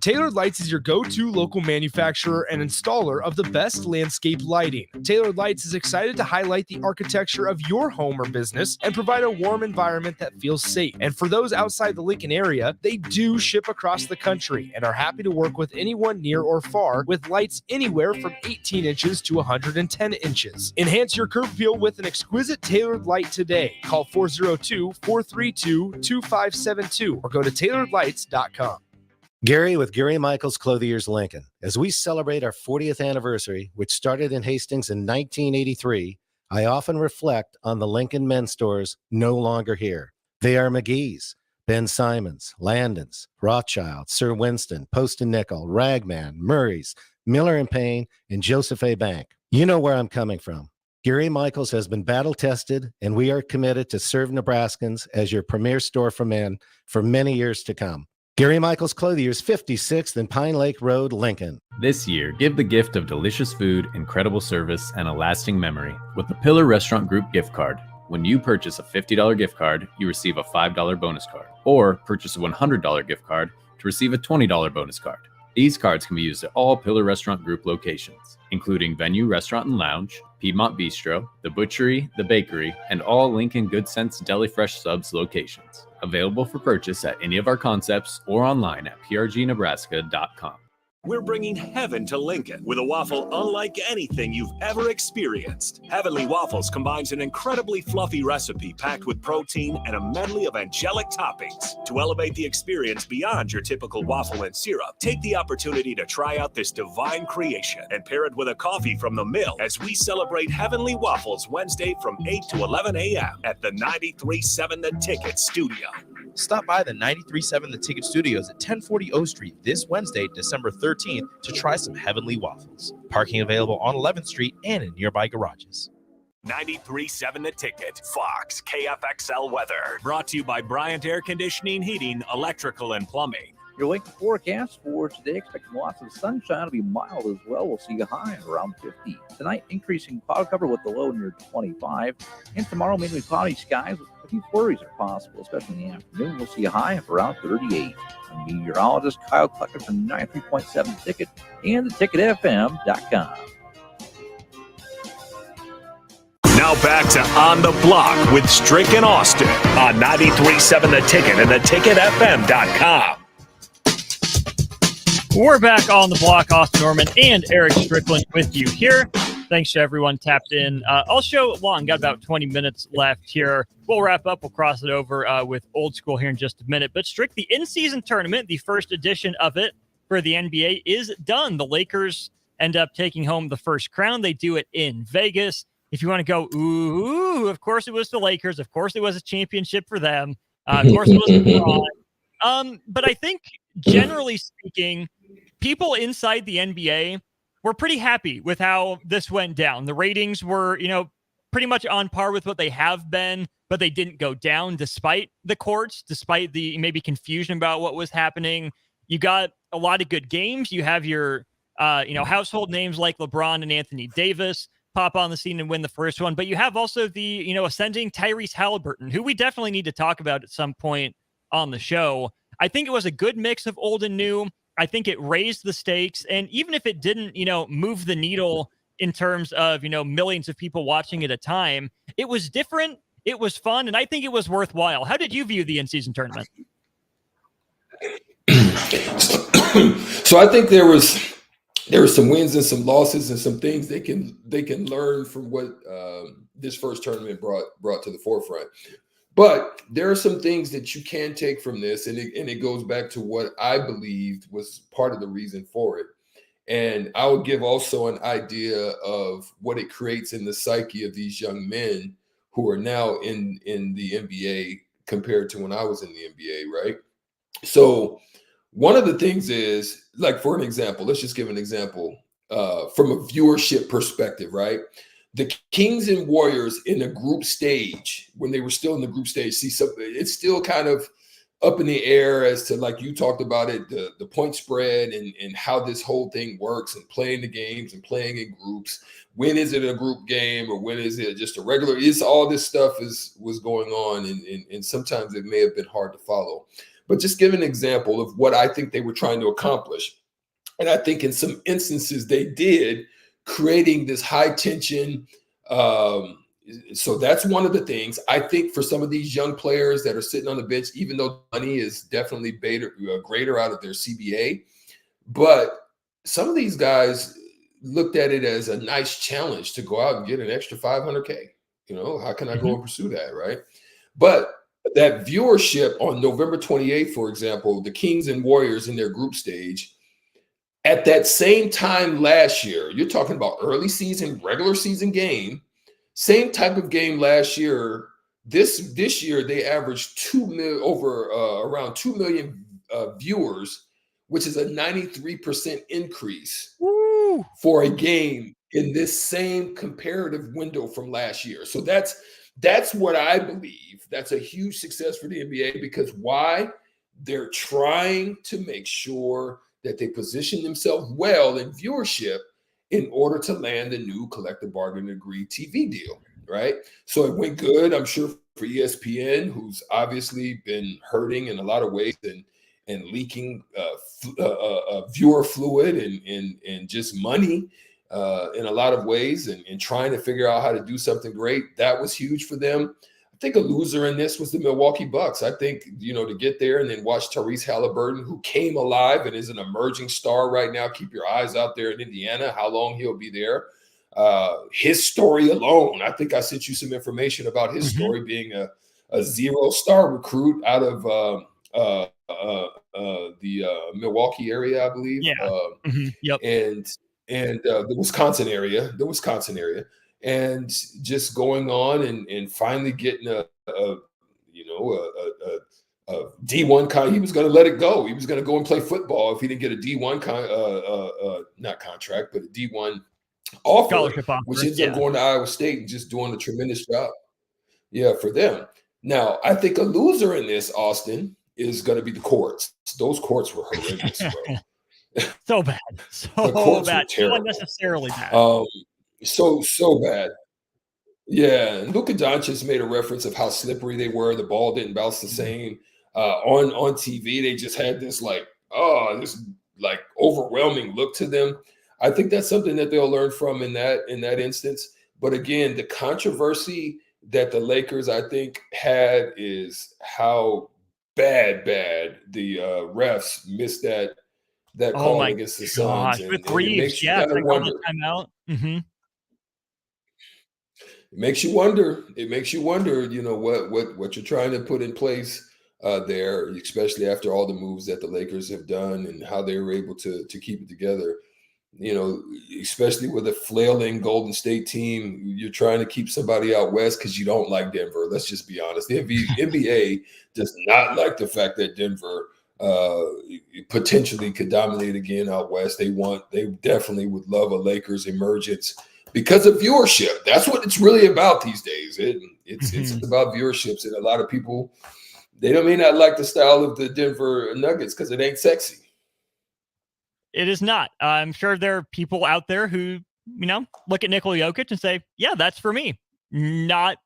Tailored Lights is your go-to local manufacturer and installer of the best landscape lighting. Tailored Lights is excited to highlight the architecture of your home or business and provide a warm environment that feels safe. And for those outside the Lincoln area, they do ship across the country and are happy to work with anyone near or far with lights anywhere from 18 inches to 110 inches. Enhance your curb appeal with an exquisite Tailored Light today. Call 402-432-2572 or go to tailoredlights.com. Gary with Gary Michaels Clothiers Lincoln. As we celebrate our 40th anniversary, which started in Hastings in 1983, I often reflect on the Lincoln men's stores no longer here. They are McGee's, Ben Simons, Landon's, Rothschild, Sir Winston, Post and Nickel, Ragman, Murray's, Miller and Payne, and Joseph A. Bank. You know where I'm coming from. Gary Michaels has been battle-tested, and we are committed to serve Nebraskans as your premier store for men for many years to come. Gary Michaels Clothiers, 56th and Pine Lake Road, Lincoln. This year, give the gift of delicious food, incredible service, and a lasting memory with the Pillar Restaurant Group gift card. When you purchase a $50 gift card, you receive a $5 bonus card, or purchase a $100 gift card to receive a $20 bonus card. These cards can be used at all Pillar Restaurant Group locations, including Venue Restaurant and Lounge, Piedmont Bistro, The Butchery, The Bakery, and all Lincoln Good Sense Deli Fresh Subs locations. Available for purchase at any of our concepts or online at prgnebraska.com. We're bringing heaven to Lincoln with a waffle unlike anything you've ever experienced. Heavenly Waffles combines an incredibly fluffy recipe packed with protein and a medley of angelic toppings. To elevate the experience beyond your typical waffle and syrup, take the opportunity to try out this divine creation and pair it with a coffee from the mill as we celebrate Heavenly Waffles Wednesday from 8 to 11 a.m. at the 93.7 The Ticket Studio. Stop by the 93.7 The Ticket Studios at 1040 O Street this Wednesday, December 13th, to try some Heavenly Waffles. Parking available on 11th Street and in nearby garages. 93.7 The Ticket, Fox, KFXL weather. Brought to you by Bryant Air Conditioning, Heating, Electrical, and Plumbing. Your Lincoln forecast for today, expecting lots of sunshine. It'll be mild as well. We'll see a high of around 50. Tonight, increasing cloud cover with the low near 25. And tomorrow, mainly cloudy skies with a few flurries are possible, especially in the afternoon. We'll see a high of around 38. I'm meteorologist Kyle Clucker from 93.7 Ticket and theticketfm.com. Now back to On the Block with Strick and Austin on 93.7 The Ticket and theticketfm.com. We're back on the block. Austin Norman and Erick Strickland with you here. Thanks to everyone tapped in. I'll show long. Got about 20 minutes left here. We'll wrap up. We'll cross it over with old school here in just a minute. But Strick, the in-season tournament, the first edition of it for the NBA is done. The Lakers end up taking home the first crown. They do it in Vegas. If you want to go, ooh, of course it was the Lakers. Of course it was a championship for them. Of course it was LeBron. But I think generally speaking, people inside the NBA were pretty happy with how this went down. The ratings were, pretty much on par with what they have been, but they didn't go down despite the courts, despite the maybe confusion about what was happening. You got a lot of good games. You have your, household names like LeBron and Anthony Davis pop on the scene and win the first one. But you have also the, ascending Tyrese Halliburton, who we definitely need to talk about at some point on the show. I think it was a good mix of old and new. I think it raised the stakes. And even if it didn't, move the needle in terms of, millions of people watching at a time, it was different. It was fun. And I think it was worthwhile. How did you view the in-season tournament? So I think there was some wins and some losses and some things they can learn from what this first tournament brought to the forefront. But there are some things that you can take from this, and it goes back to what I believed was part of the reason for it. And I would give also an idea of what it creates in the psyche of these young men who are now in the NBA compared to when I was in the NBA, right? So one of the things is, like, for an example, let's just give an example from a viewership perspective, right? The Kings and Warriors in the group stage, when they were still in the group stage, it's still kind of up in the air as to, like you talked about it, the point spread and how this whole thing works, and playing the games and playing in groups. When is it a group game, or when is it just a regular? It's all this stuff was going on, and sometimes it may have been hard to follow. But just give an example of what I think they were trying to accomplish. And I think in some instances they did, creating this high tension. So that's one of the things. I think for some of these young players that are sitting on the bench, even though money is definitely greater out of their CBA, but some of these guys looked at it as a nice challenge to go out and get an extra $500K. You know, how can I go and pursue that, right? But that viewership on November 28th, for example, the Kings and Warriors in their group stage, at that same time last year, you're talking about early season, regular season game, same type of game last year. This year, they averaged around 2 million viewers, which is a 93% increase for a game in this same comparative window from last year. So that's what I believe. That's a huge success for the NBA, because why? They're trying to make sure that they position themselves well in viewership in order to land the new collective bargaining agreement TV deal, right? So it went good, I'm sure, for ESPN, who's obviously been hurting in a lot of ways and leaking viewer fluid and just money in a lot of ways, and trying to figure out how to do something great. That was huge for them. I think a loser in this was the Milwaukee Bucks. I think, to get there and then watch Tyrese Halliburton, who came alive and is an emerging star right now. Keep your eyes out there in Indiana, how long he'll be there. His story alone, I think I sent you some information about his story, being a 0-star recruit out of the Milwaukee area, I believe. Yep. And the Wisconsin area, and just going on and finally getting a D1 he was going to let it go. He was going to go and play football if he didn't get a D1 not contract, but a D1 offer, scholarship offer, which ends up going to Iowa State and just doing a tremendous job. Yeah, for them. Now, I think a loser in this, Austin, is going to be the courts. Those courts were horrendous, bro. So bad. So bad. So unnecessarily bad. So bad. Yeah. And Luka Doncic made a reference of how slippery they were. The ball didn't bounce the same. On TV, they just had this this overwhelming look to them. I think that's something that they'll learn from in that instance. But again, the controversy that the Lakers, I think, had is how bad the refs missed that call against the Suns. With Reeves, it's like all the time out. It makes you wonder. What you're trying to put in place there, especially after all the moves that the Lakers have done and how they were able to keep it together. Especially with a flailing Golden State team, you're trying to keep somebody out west because you don't like Denver. Let's just be honest. The NBA does not like the fact that Denver potentially could dominate again out west. They definitely would love a Lakers emergence because of viewership. That's what it's really about these days. It's about viewerships, and a lot of people, they may not like the style of the Denver Nuggets because it ain't sexy. It is not. I'm sure there are people out there who, look at Nikola Jokic and say, yeah, that's for me. Not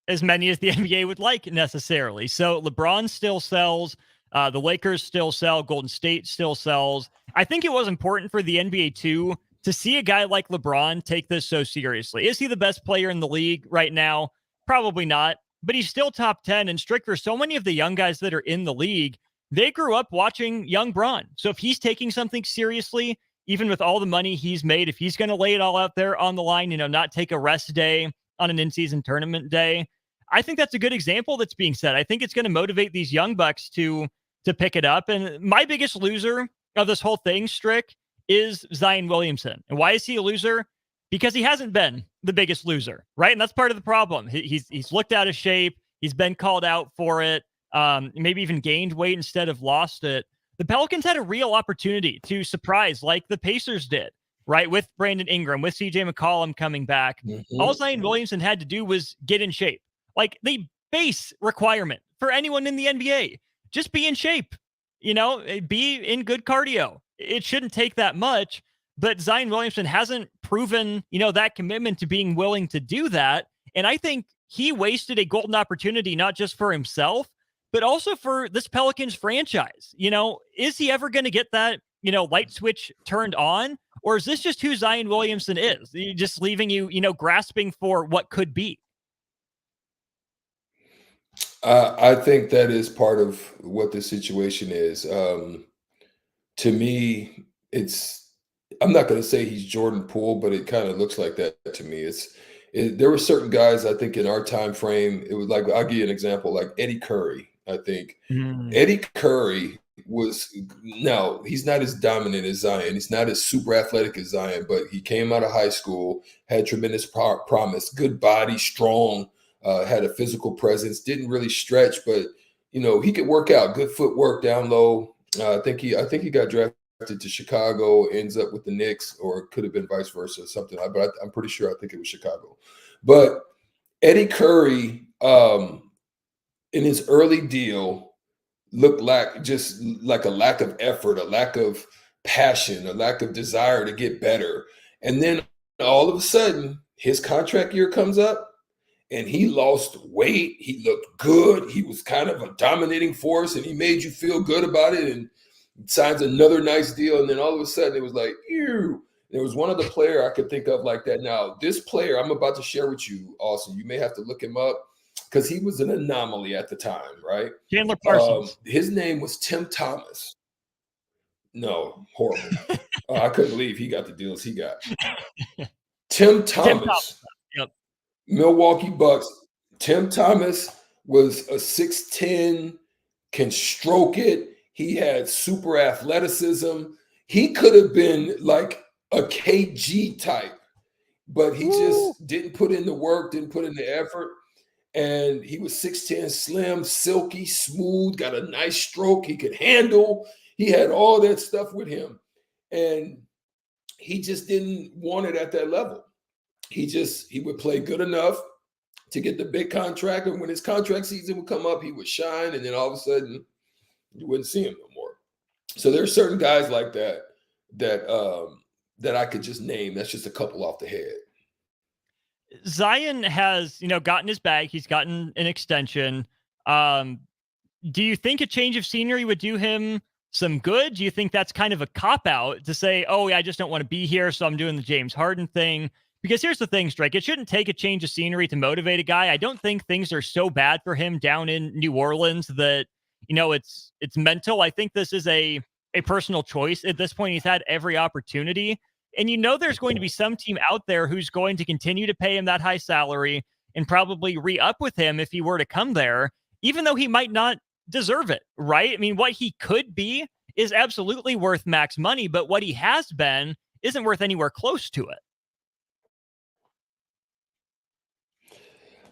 as many as the NBA would like necessarily. So LeBron still sells. The Lakers still sell. Golden State still sells. I think it was important for the NBA too to see a guy like LeBron take this so seriously. Is he the best player in the league right now? Probably not, but he's still top 10. And Strick, for so many of the young guys that are in the league, they grew up watching young Bron. So if he's taking something seriously, even with all the money he's made, if he's going to lay it all out there on the line, not take a rest day on an in-season tournament day, I think that's a good example that's being set. I think it's going to motivate these young bucks to pick it up. And my biggest loser of this whole thing, Strick, is Zion Williamson. And why is he a loser? Because he hasn't been the biggest loser, right? And that's part of the problem. He's looked out of shape. He's been called out for it. Maybe even gained weight instead of lost it. The Pelicans had a real opportunity to surprise like the Pacers did, right? With Brandon Ingram, with CJ McCollum coming back. All Zion Williamson had to do was get in shape. Like the base requirement for anyone in the NBA. just be in shape, be in good cardio. It shouldn't take that much, but Zion Williamson hasn't proven, that commitment to being willing to do that. And I think he wasted a golden opportunity, not just for himself, but also for this Pelicans franchise. Is he ever going to get that, light switch turned on? Or is this just who Zion Williamson is? Just leaving you, grasping for what could be? I think that is part of what the situation is. To me, I'm not going to say he's Jordan Poole, but it kind of looks like that to me. There were certain guys, I think, in our time frame. It was like, I'll give you an example, like Eddie Curry. I think Eddie Curry he's not as dominant as Zion. He's not as super athletic as Zion, but he came out of high school, had tremendous promise, good body, strong, had a physical presence, didn't really stretch, but he could work out, good footwork down low. I think he got drafted to Chicago, ends up with the Knicks, or it could have been vice versa, something like. But I'm pretty sure I think it was Chicago. But Eddie Curry, in his early deal, looked just like a lack of effort, a lack of passion, a lack of desire to get better. And then all of a sudden, his contract year comes up and he lost weight. He looked good. He was kind of a dominating force and he made you feel good about it and signs another nice deal. And then all of a sudden it was like, ew. There was one other player I could think of like that. Now, this player I'm about to share with you, Austin, you may have to look him up, because he was an anomaly at the time, right? Chandler Parsons. His name was Tim Thomas. No, horrible. I couldn't believe he got the deals he got. Tim Thomas. Yep. Milwaukee Bucks. Tim Thomas was a 6'10", can stroke it. He had super athleticism. He could have been like a KG type, but he just didn't put in the work, didn't put in the effort. And he was 6'10", slim, silky, smooth, got a nice stroke. He could handle. He had all that stuff with him. And he just didn't want it at that level. He would play good enough to get the big contract. And when his contract season would come up, he would shine. And then all of a sudden, you wouldn't see him no more. So there's certain guys like that I could just name. That's just a couple off the head. Zion has, gotten his bag. He's gotten an extension. Do you think a change of scenery would do him some good? Do you think that's kind of a cop-out to say, oh, yeah, I just don't want to be here, so I'm doing the James Harden thing? Because here's the thing, Strike. It shouldn't take a change of scenery to motivate a guy. I don't think things are so bad for him down in New Orleans that, it's mental. I think this is a personal choice. At this point, he's had every opportunity. And there's going to be some team out there who's going to continue to pay him that high salary and probably re-up with him if he were to come there, even though he might not deserve it, right? I mean, what he could be is absolutely worth max money, but what he has been isn't worth anywhere close to it.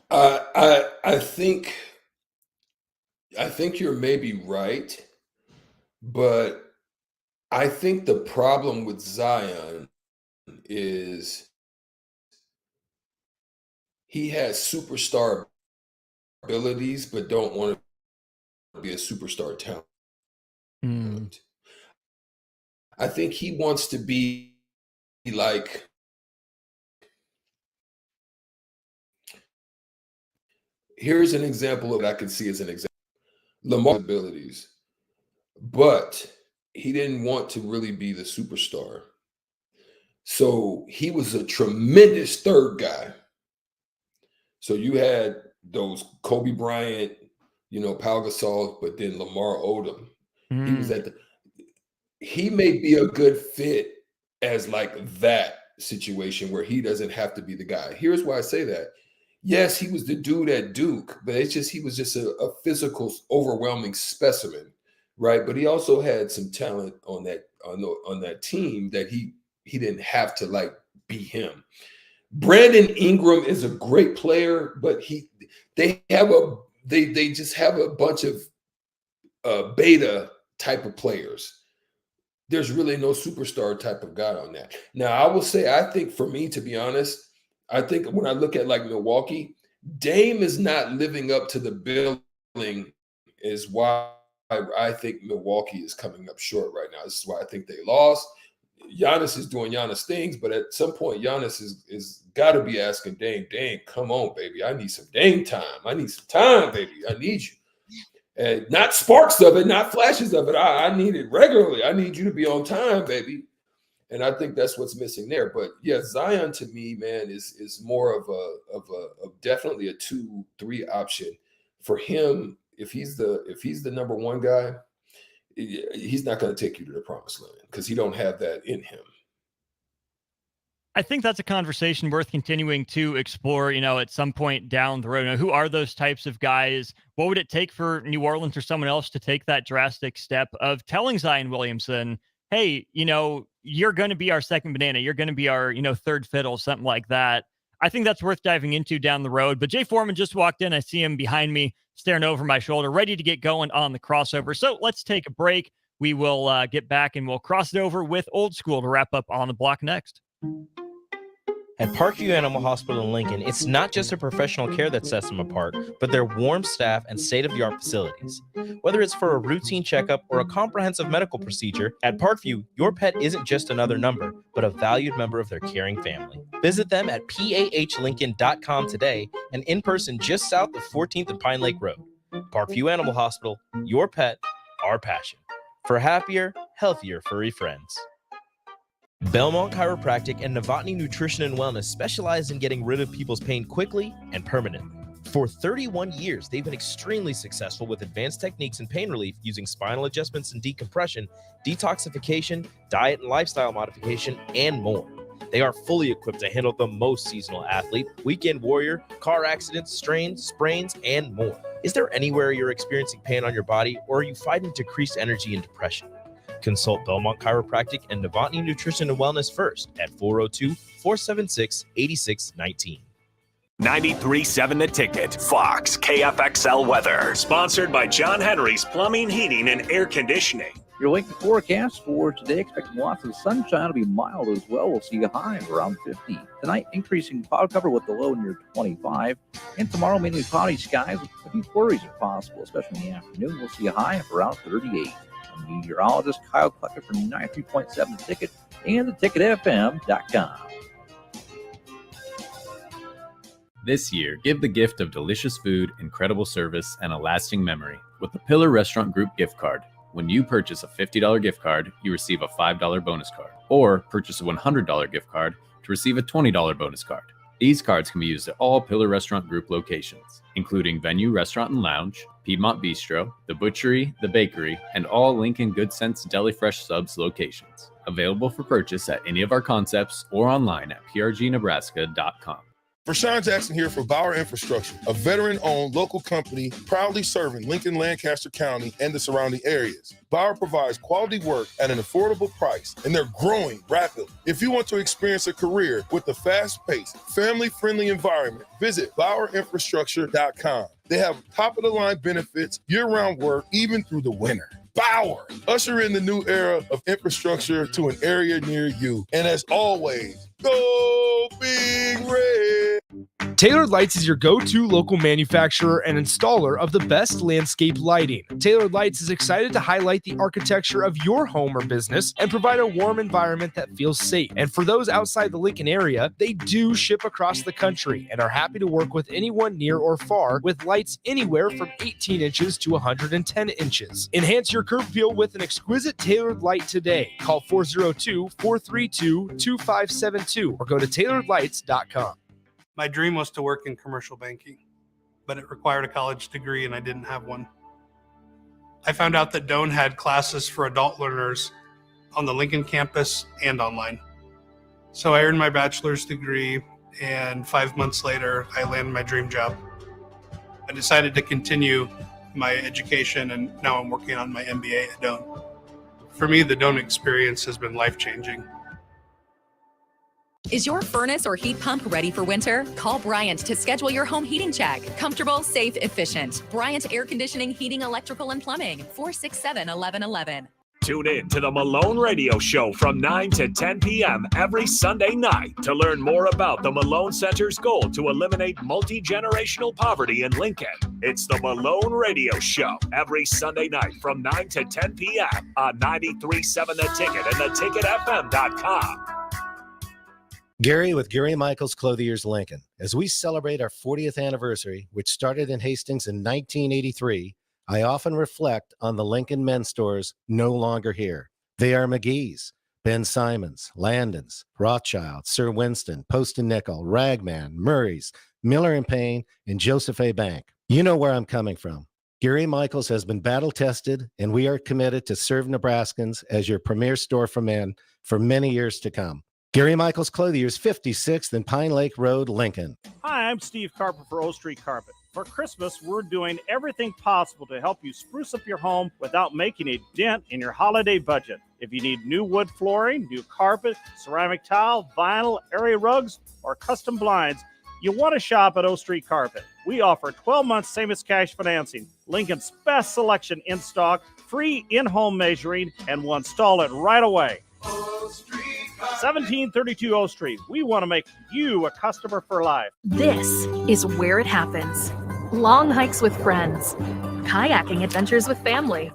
I think you're maybe right, but I think the problem with Zion is he has superstar abilities, but don't want to be a superstar talent. I think he wants to be like here's an example of what I can see as an example. Lamar's abilities, but he didn't want to really be the superstar. So he was a tremendous third guy. So you had those Kobe Bryant, Pau Gasol, but then Lamar Odom. He was he may be a good fit as like that situation where he doesn't have to be the guy. Here's why I say that. Yes, he was the dude at Duke, but he was just a physical, overwhelming specimen, right? But he also had some talent on that team that he didn't have to like be him. Brandon Ingram is a great player, but they just have a bunch of beta type of players. There's really no superstar type of guy on that. Now, I will say, I think for me, to be honest, I think when I look at like Milwaukee, Dame is not living up to the billing is why I think Milwaukee is coming up short right now. This is why I think they lost. Giannis is doing Giannis things, but at some point, Giannis is got to be asking Dame, come on, baby. I need some Dame time. I need some time, baby. I need you. And not sparks of it, not flashes of it. I need it regularly. I need you to be on time, baby. And I think that's what's missing there. But yeah, Zion to me, man, is more of definitely a 2-3 option for him. If he's the number one guy, he's not going to take you to the promised land because he don't have that in him. I think that's a conversation worth continuing to explore, at some point down the road. Now, who are those types of guys? What would it take for New Orleans or someone else to take that drastic step of telling Zion Williamson, hey, you're going to be our second banana. You're going to be our, third fiddle, something like that. I think that's worth diving into down the road. But Jay Foreman just walked in. I see him behind me, staring over my shoulder, ready to get going on the crossover. So let's take a break. We will get back and we'll cross it over with Old School to wrap up On the Block next. At Parkview Animal Hospital in Lincoln, it's not just their professional care that sets them apart, but their warm staff and state-of-the-art facilities. Whether it's for a routine checkup or a comprehensive medical procedure, at Parkview, your pet isn't just another number, but a valued member of their caring family. Visit them at pahlincoln.com today and in person just south of 14th and Pine Lake Road. Parkview Animal Hospital, your pet, our passion. For happier, healthier furry friends. Belmont Chiropractic and Novotny Nutrition and Wellness specialize in getting rid of people's pain quickly and permanently. For 31 years, they've been extremely successful with advanced techniques in pain relief using spinal adjustments and decompression, detoxification, diet and lifestyle modification, and more. They are fully equipped to handle the most seasonal athlete, weekend warrior, car accidents, strains, sprains, and more. Is there anywhere you're experiencing pain on your body, or are you fighting decreased energy and depression? Consult Belmont Chiropractic and Novotny Nutrition and Wellness first at 402-476-8619. 93.7 The Ticket, Fox, KFXL weather. Sponsored by John Henry's Plumbing, Heating, and Air Conditioning. Your Lincoln forecast for today, expecting lots of sunshine. It'll be mild as well. We'll see a high of around 50. Tonight, increasing cloud cover with the low near 25. And tomorrow, mainly cloudy skies with a few flurries are possible, especially in the afternoon. We'll see a high of around 38. I'm meteorologist Kyle Clucker from 93.7 The Ticket and theticketfm.com. This year, give the gift of delicious food, incredible service, and a lasting memory with the Pillar Restaurant Group gift card. When you purchase a $50 gift card, you receive a $5 bonus card, or purchase a $100 gift card to receive a $20 bonus card. These cards can be used at all Pillar Restaurant Group locations, including Venue Restaurant and Lounge, Piedmont Bistro, The Butchery, The Bakery, and all Lincoln Good Sense Deli Fresh Subs locations. Available for purchase at any of our concepts or online at prgnebraska.com. Rashawn Jackson here for Bauer Infrastructure, a veteran-owned local company proudly serving Lincoln, Lancaster County, and the surrounding areas. Bauer provides quality work at an affordable price, and they're growing rapidly. If you want to experience a career with a fast-paced, family-friendly environment, visit BauerInfrastructure.com. They have top-of-the-line benefits, year-round work, even through the winter. Bauer, usher in the new era of infrastructure to an area near you. And as always, go Big Red! Tailored Lights is your go-to local manufacturer and installer of the best landscape lighting. Tailored Lights is excited to highlight the architecture of your home or business and provide a warm environment that feels safe. And for those outside the Lincoln area, they do ship across the country and are happy to work with anyone near or far with lights anywhere from 18 inches to 110 inches. Enhance your curb appeal with an exquisite tailored light today. Call 402-432-2572 or go to tailoredlights.com. My dream was to work in commercial banking, but it required a college degree and I didn't have one. I found out that Doane had classes for adult learners on the Lincoln campus and online. So I earned my bachelor's degree, and 5 months later, I landed my dream job. I decided to continue my education, and now I'm working on my MBA at Doane. For me, the Doane experience has been life-changing. Is your furnace or heat pump ready for winter? Call Bryant to schedule your home heating check. Comfortable, safe, efficient. Bryant Air Conditioning, Heating, Electrical, and Plumbing, 467-1111. Tune in to the Malone Radio Show from 9 to 10 p.m. every Sunday night to learn more about the Malone Center's goal to eliminate multi-generational poverty in Lincoln. It's the Malone Radio Show every Sunday night from 9 to 10 p.m. on 93.7 The Ticket and theticketfm.com. Gary with Gary Michaels Clothiers Lincoln. As we celebrate our 40th anniversary, which started in Hastings in 1983, I often reflect on the Lincoln men's stores no longer here. They are McGee's, Ben Simons, Landon's, Rothschild, Sir Winston, Post and Nickel, Ragman, Murray's, Miller and Payne, and Joseph A. Bank. You know where I'm coming from. Gary Michaels has been battle tested, and we are committed to serve Nebraskans as your premier store for men for many years to come. Gary Michaels Clothiers, 56th and Pine Lake Road, Lincoln. Hi, I'm Steve Carper for O Street Carpet. For Christmas, we're doing everything possible to help you spruce up your home without making a dent in your holiday budget. If you need new wood flooring, new carpet, ceramic tile, vinyl, area rugs, or custom blinds, you want to shop at O Street Carpet. We offer 12-month same-as-cash financing, Lincoln's best selection in stock, free in-home measuring, and we'll install it right away. 1732 O Street. We want to make you a customer for life. This is where it happens. Long hikes with friends, kayaking adventures with family,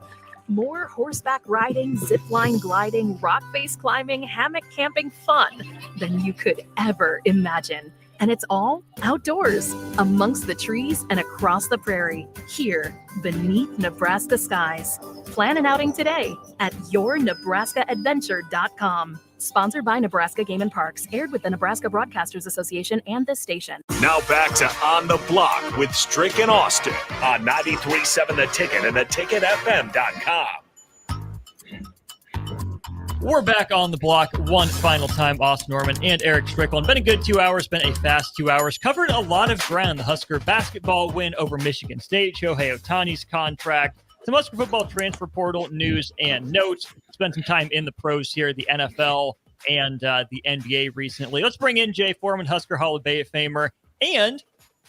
more horseback riding, zip line gliding, rock face climbing, hammock camping fun than you could ever imagine. And it's all outdoors, amongst the trees and across the prairie, here beneath Nebraska skies. Plan an outing today at yournebraskaadventure.com. Sponsored by Nebraska Game and Parks, aired with the Nebraska Broadcasters Association and this station. Now back to On the Block with Strick and Austin on 93.7 The Ticket and theticketfm.com. We're back on the block one final time. Austin Norman and Erick Strickland. Been a good 2 hours, been a fast 2 hours. Covered a lot of ground. The Husker basketball win over Michigan State, Shohei Ohtani's contract, some Husker football transfer portal news and notes. Spent some time in the pros here, the NFL and the NBA recently. Let's bring in Jay Foreman, Husker Hall of Famer, and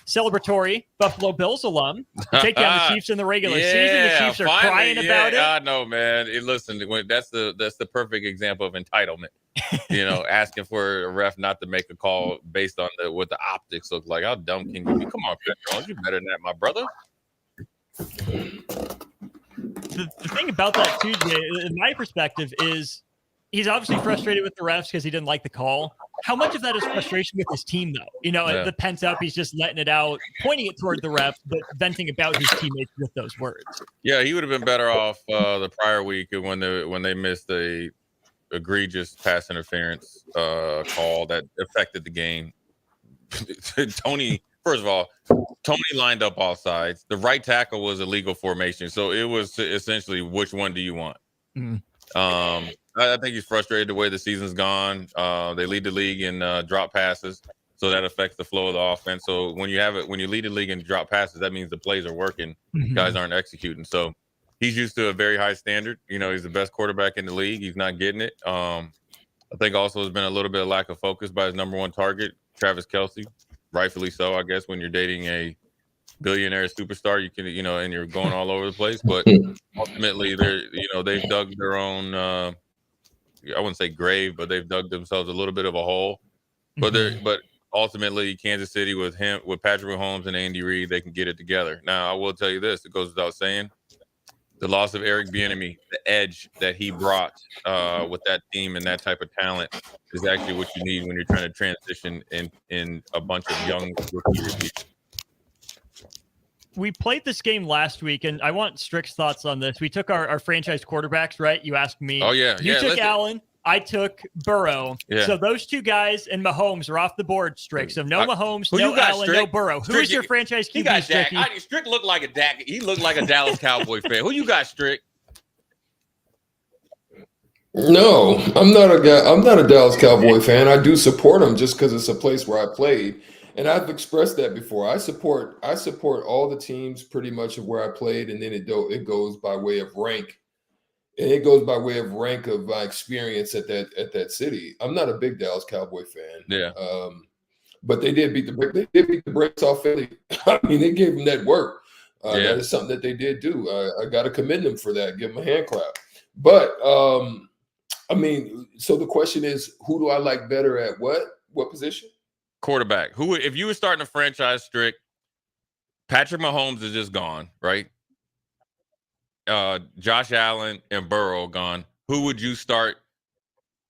celebratory Buffalo Bills alum. Take down the Chiefs in the regular season. The Chiefs are crying about it. I know, man. Listen, that's the perfect example of entitlement. You know, asking for a ref not to make a call based on what the optics look like. How dumb can you be? Come on, Pedro. You better than that, my brother. The thing about that, too, Jay, in my perspective, is he's obviously frustrated with the refs because he didn't like the call. How much of that is frustration with his team, though? You know, the pent up, he's just letting it out, pointing it toward the refs, but venting about his teammates with those words. Yeah, he would have been better off the prior week when they missed a egregious pass interference call that affected the game. Tony, first of all, Tony lined up all sides. The right tackle was illegal formation, so it was essentially which one do you want? Mm-hmm. I think he's frustrated the way the season's gone. They lead the league in drop passes, so that affects the flow of the offense. So when you lead the league in drop passes, that means the plays are working. Mm-hmm. Guys aren't executing. So he's used to a very high standard. You know, he's the best quarterback in the league. He's not getting it. I think also there's been a little bit of lack of focus by his number one target, Travis Kelce. Rightfully so, I guess, when you're dating a billionaire superstar, you can, and you're going all over the place. But ultimately, they've dug their own. I wouldn't say grave, but they've dug themselves a little bit of a hole. But but ultimately, Kansas City with Patrick Mahomes and Andy Reid, they can get it together. Now, I will tell you this: it goes without saying, the loss of Eric Bieniemy, the edge that he brought with that team and that type of talent is actually what you need when you're trying to transition in a bunch of young rookies. We played this game last week, and I want Strick's thoughts on this. We took our franchise quarterbacks, right? You asked me. Oh, yeah. You took Allen. I took Burrow. Yeah. So those two guys and Mahomes are off the board, Strick. So no Mahomes, no Allen, no Burrow. Who is your franchise QB, you got Stricky? Strick looked like a Dak. He looked like a Dallas Cowboy fan. Who you got, Strick? No, I'm not a guy. I'm not a Dallas Cowboy fan. I do support them just because it's a place where I played, and I've expressed that before. I support all the teams pretty much of where I played, and then it goes by way of rank, and it goes by way of rank of my experience at that city. I'm not a big Dallas Cowboy fan. Yeah. But they did beat the brakes off Philly. I mean, they gave them that work. That is something that they did do. I got to commend them for that. Give them a hand clap. But I mean, so the question is, who do I like better at what position? Quarterback. Who, if you were starting a franchise, Strick, Patrick Mahomes is just gone, right? Josh Allen and Burrow gone. Who would you start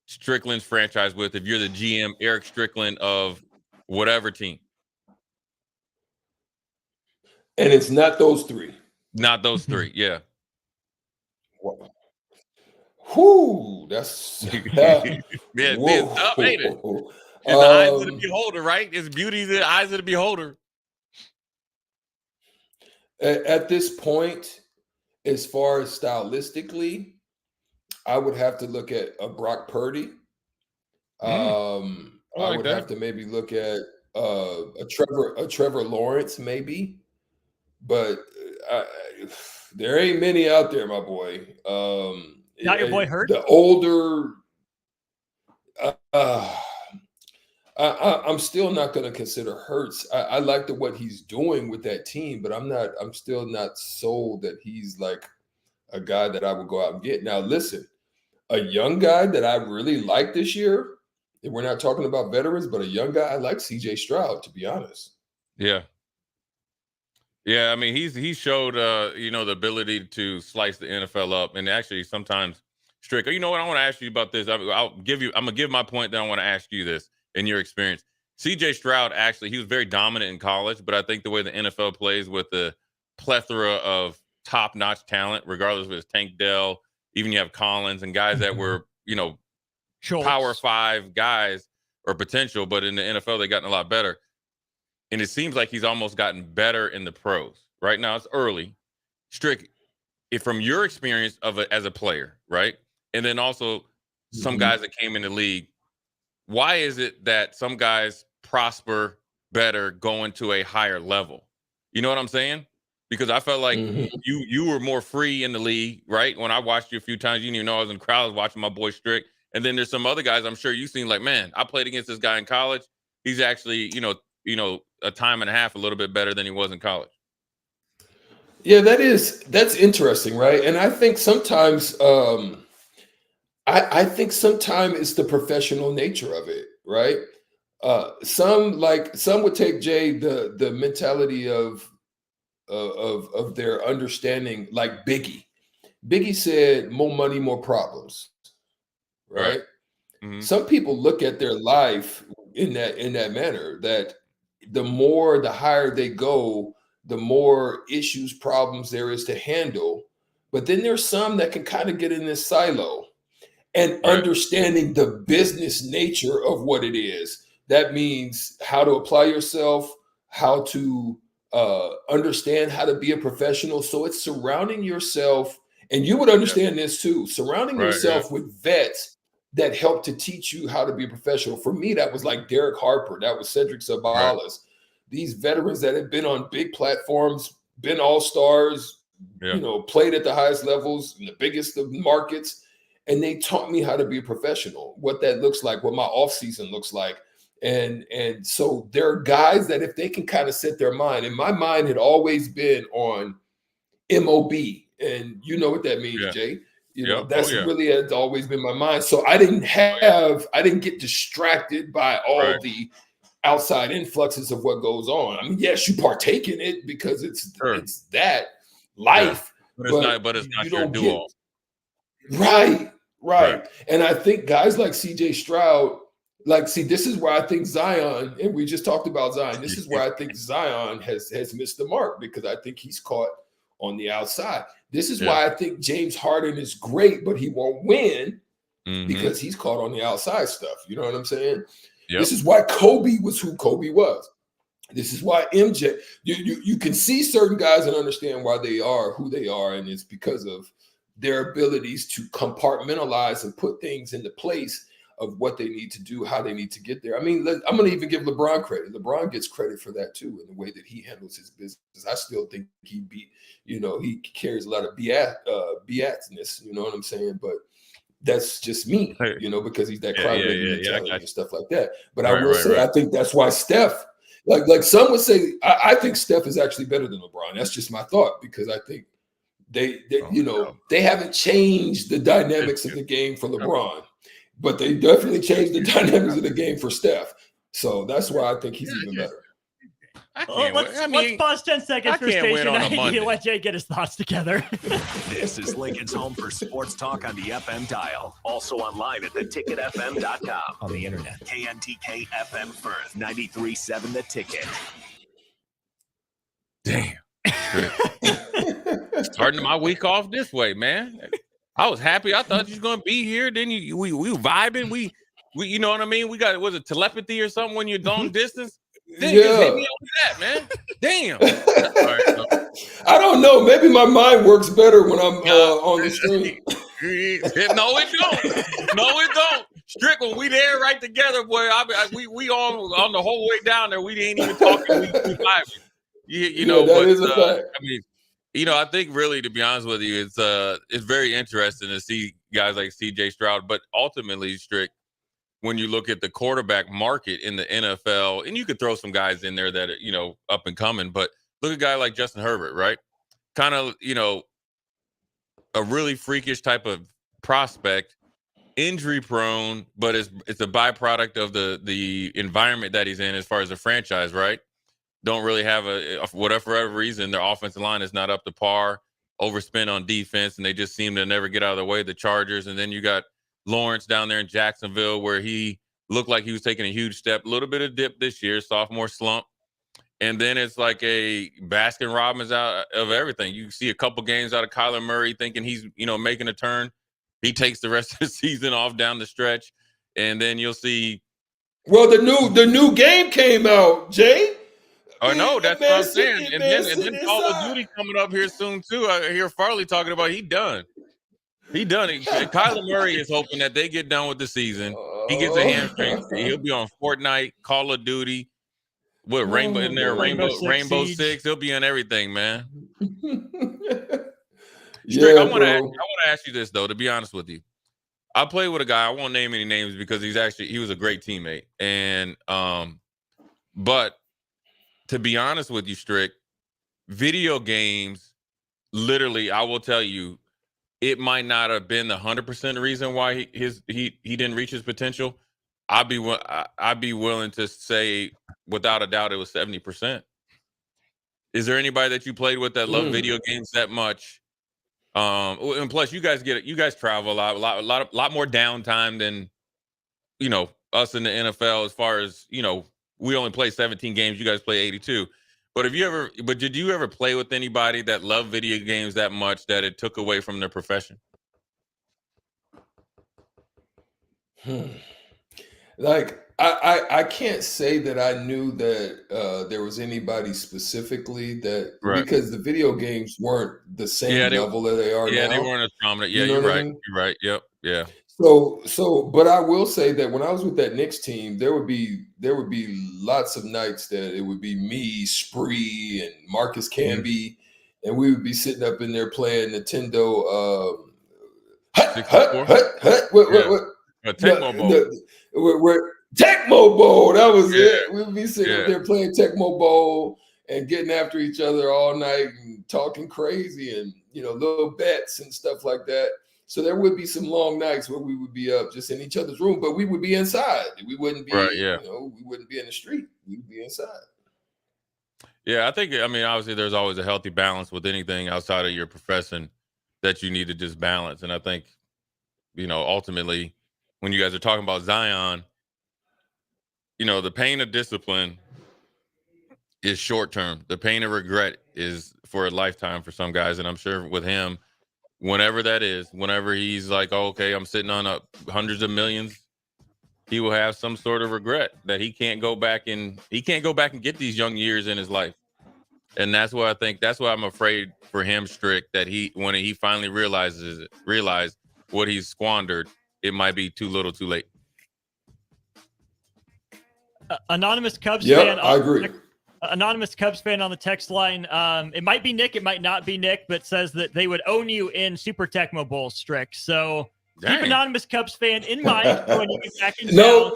Strickland's franchise with if you're the GM, Erick Strickland of whatever team? And it's not those three. Not those three, yeah. Whoo, that's yeah, it's tough, ain't it? It's the eyes of the beholder, right? It's beauty in the eyes of the beholder. At this point, as far as stylistically, I would have to look at a Brock Purdy. I would have to maybe look at a Trevor Lawrence, maybe. But there ain't many out there, my boy. Not your boy Hurt? The older, I'm still not going to consider Hurts. I like what he's doing with that team, but I'm still not sold that he's like a guy that I would go out and get. Now, listen, a young guy that I really like this year, and we're not talking about veterans, but a young guy, I like CJ Stroud, to be honest. Yeah. Yeah, I mean, he showed the ability to slice the NFL up, and actually sometimes Strick. You know what? I want to ask you about this. I'm gonna give my point. Then I want to ask you this in your experience. CJ Stroud actually, he was very dominant in college, but I think the way the NFL plays with the plethora of top-notch talent, regardless if it's Tank Dell, even you have Collins and guys that were Power 5 guys or potential, but in the NFL they gotten a lot better. And it seems like he's almost gotten better in the pros. Right now, it's early. Strick, if from your experience as a player, right, and then also some guys that came in the league, why is it that some guys prosper better going to a higher level? You know what I'm saying? Because I felt like you were more free in the league, right? When I watched you a few times, you didn't even know I was in the crowd watching my boy Strick. And then there's some other guys I'm sure you've seen like, man, I played against this guy in college. He's actually, a time and a half a little bit better than he was in college. Yeah, that's interesting, right? And I think sometimes I think sometimes it's the professional nature of it, right? Some would take, Jay, the mentality of their understanding, like Biggie. Biggie said, more money, more problems, right? Mm-hmm. Some people look at their life in that manner, that the higher they go, the more issues, problems there is to handle. But then there's some that can kind of get in this silo and understanding the business nature of what it is. That means how to apply yourself, how to understand how to be a professional. So it's surrounding yourself, and you would understand this too, surrounding yourself with vets that help to teach you how to be a professional. For me, that was like Derek Harper. That was Cedric Sabalas. These veterans that have been on big platforms, been all-stars, played at the highest levels in the biggest of markets. And they taught me how to be a professional, what that looks like, what my off-season looks like. And so there are guys that if they can kind of set their mind, and my mind had always been on MOB. And you know what that means, Jay. That's really has always been my mind. So I didn't get distracted by all the outside influxes of what goes on. I mean, yes, you partake in it because it's that life, but it's not your duo. Right. And I think guys like CJ Stroud, this is where I think Zion, and we just talked about Zion. This is where I think Zion has missed the mark, because I think he's caught on the outside. This is why I think James Harden is great, but he won't win because he's caught on the outside stuff. You know what I'm saying? Yep. This is why Kobe was who Kobe was. This is why MJ, you can see certain guys and understand why they are who they are, and it's because of their abilities to compartmentalize and put things into place of what they need to do, how they need to get there. I mean, I'm going to even give LeBron credit. LeBron gets credit for that too, in the way that he handles his business. I still think he carries a lot of BS-ness, you know what I'm saying? But that's just me, because he's that crybaby mentality and stuff like that. But I will say, I think that's why Steph, like some would say, I think Steph is actually better than LeBron. That's just my thought, because I think they haven't changed the dynamics of the game for LeBron, but they definitely changed the dynamics of the game for Steph. So that's why I think he's even better. Let's pause 10 seconds for station. I need to let Jay get his thoughts together. This is Lincoln's home for sports talk on the FM dial. Also online at theticketfm.com. On the internet. KNTK FM Firth, 93.7 The Ticket. Damn. Starting my week off this way, man. I was happy. I thought you was gonna be here. Then we vibing. We you know what I mean? We got, was it telepathy or something when you're long distance? Then just hit me up with that, man. Damn. I don't know. Maybe my mind works better when I'm on the screen. No, it don't. No, it don't. Strickland, we there right together, boy. We on the whole way down there. We ain't even talking. We vibing. You know, that but is a fact. I mean, you know, I think really, to be honest with you, it's very interesting to see guys like C.J. Stroud, but ultimately, Strick, when you look at the quarterback market in the NFL, and you could throw some guys in there that are, you know, up and coming, but look at a guy like Justin Herbert, right? Kind of, you know, a really freakish type of prospect, injury prone, but it's a byproduct of the environment that he's in as far as a franchise, right? Don't really have for whatever reason, their offensive line is not up to par, overspent on defense, and they just seem to never get out of the way, the Chargers. And then you got Lawrence down there in Jacksonville, where he looked like he was taking a huge step, a little bit of dip this year, sophomore slump. And then it's like a Baskin Robbins out of everything. You see a couple games out of Kyler Murray thinking he's, you know, making a turn. He takes the rest of the season off down the stretch. And then you'll see. Well, the new game came out, Jay. Oh, no, that's what I'm saying. And then Call of Duty coming up here soon, too. I hear Farley talking about he done. He done it. Kyler Murray is hoping that they get done with the season. He gets a hamstring. He'll be on Fortnite, Call of Duty, with Rainbow in there, Rainbow Six. He'll be on everything, man. Strick, I want to ask you this though. To be honest with you, I played with a guy. I won't name any names because he was a great teammate. And but to be honest with you, Strick, video games, literally, I will tell you, it might not have been the 100% reason why he didn't reach his potential. I'd be willing to say, without a doubt, it was 70%. Is there anybody that you played with that loved video games that much? And plus, you guys travel a lot more downtime than, you know, us in the NFL. As far as, you know, we only play 17 games. You guys play 82. But did you ever play with anybody that loved video games that much that it took away from their profession? Like, I can't say that I knew that there was anybody specifically that, because the video games weren't the same level that they are now. Yeah, they weren't as prominent. Yeah, you're right. I mean? You're right. Yep. Yeah. So, but I will say that when I was with that Knicks team, there would be lots of nights that it would be me, Spree, and Marcus Camby, and we would be sitting up in there playing Nintendo. Tecmo Bowl. That was it. We would be sitting up there playing Tecmo Bowl and getting after each other all night and talking crazy and, you know, little bets and stuff like that. So there would be some long nights where we would be up just in each other's room, but we would be inside. We wouldn't be, you know, we wouldn't be in the street. We'd be inside. Yeah, I mean, obviously there's always a healthy balance with anything outside of your profession that you need to just balance. And I think, you know, ultimately when you guys are talking about Zion, you know, the pain of discipline is short term. The pain of regret is for a lifetime for some guys. And I'm sure with him, whenever that is, whenever he's like, oh, okay, I'm sitting on hundreds of millions, he will have some sort of regret that he can't go back and get these young years in his life. And that's why I'm afraid for him, Strick, that when he finally realized what he's squandered, it might be too little too late. Anonymous Cubs fan. I agree. Anonymous Cubs fan on the text line. It might be Nick. It might not be Nick, but says that they would own you in Super Tecmo Bowl, Strick. So keep Anonymous Cubs fan in mind when you get back in town.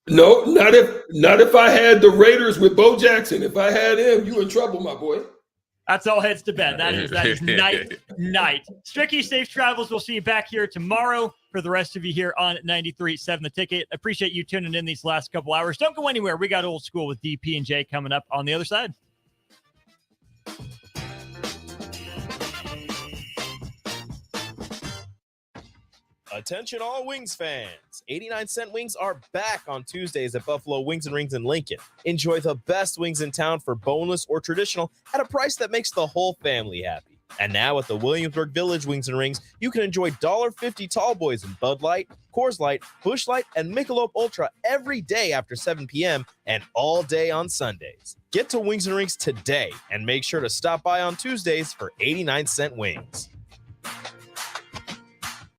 No, not if I had the Raiders with Bo Jackson. If I had him, you in trouble, my boy. That's all heads to bed. That is night. Stricky, safe travels. We'll see you back here tomorrow. For the rest of you here on 93.7 The Ticket, appreciate you tuning in these last couple hours. Don't go anywhere. We got Old School with DP and J coming up on the other side. Attention all Wings fans. 89-cent wings are back on Tuesdays at Buffalo Wings and Rings in Lincoln. Enjoy the best wings in town for boneless or traditional at a price that makes the whole family happy. And now at the Williamsburg Village Wings and Rings, you can enjoy $1.50 tall boys in Bud Light, Coors Light, Busch Light, and Michelob Ultra every day after 7 p.m. and all day on Sundays. Get to Wings and Rings today and make sure to stop by on Tuesdays for 89-cent wings.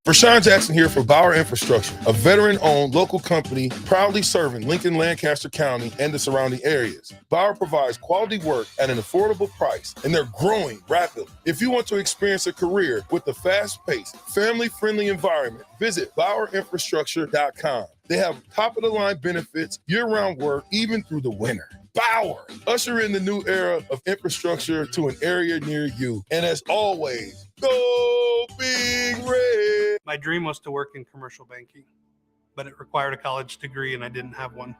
Rashawn Jackson here for Bauer Infrastructure, a veteran-owned local company proudly serving Lincoln, Lancaster County, and the surrounding areas. Bauer provides quality work at an affordable price, and they're growing rapidly. If you want to experience a career with a fast-paced, family-friendly environment, visit BauerInfrastructure.com. They have top-of-the-line benefits, year-round work, even through the winter. Bauer, usher in the new era of infrastructure to an area near you. And as always, go Big Red. My dream was to work in commercial banking, but it required a college degree and I didn't have one.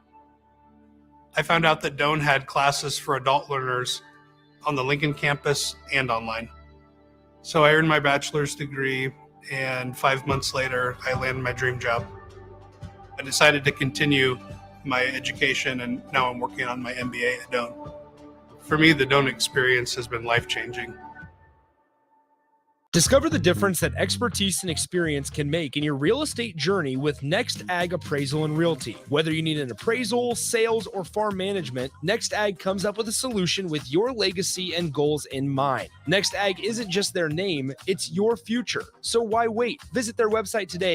I found out that Doane had classes for adult learners on the Lincoln campus and online. So I earned my bachelor's degree, and 5 months later, I landed my dream job. I decided to continue my education, and now I'm working on my MBA at Doane. For me, the Doane experience has been life-changing. Discover the difference that expertise and experience can make in your real estate journey with Next Ag Appraisal and Realty. Whether you need an appraisal, sales, or farm management, Next Ag comes up with a solution with your legacy and goals in mind. Next Ag isn't just their name, it's your future. So why wait? Visit their website today at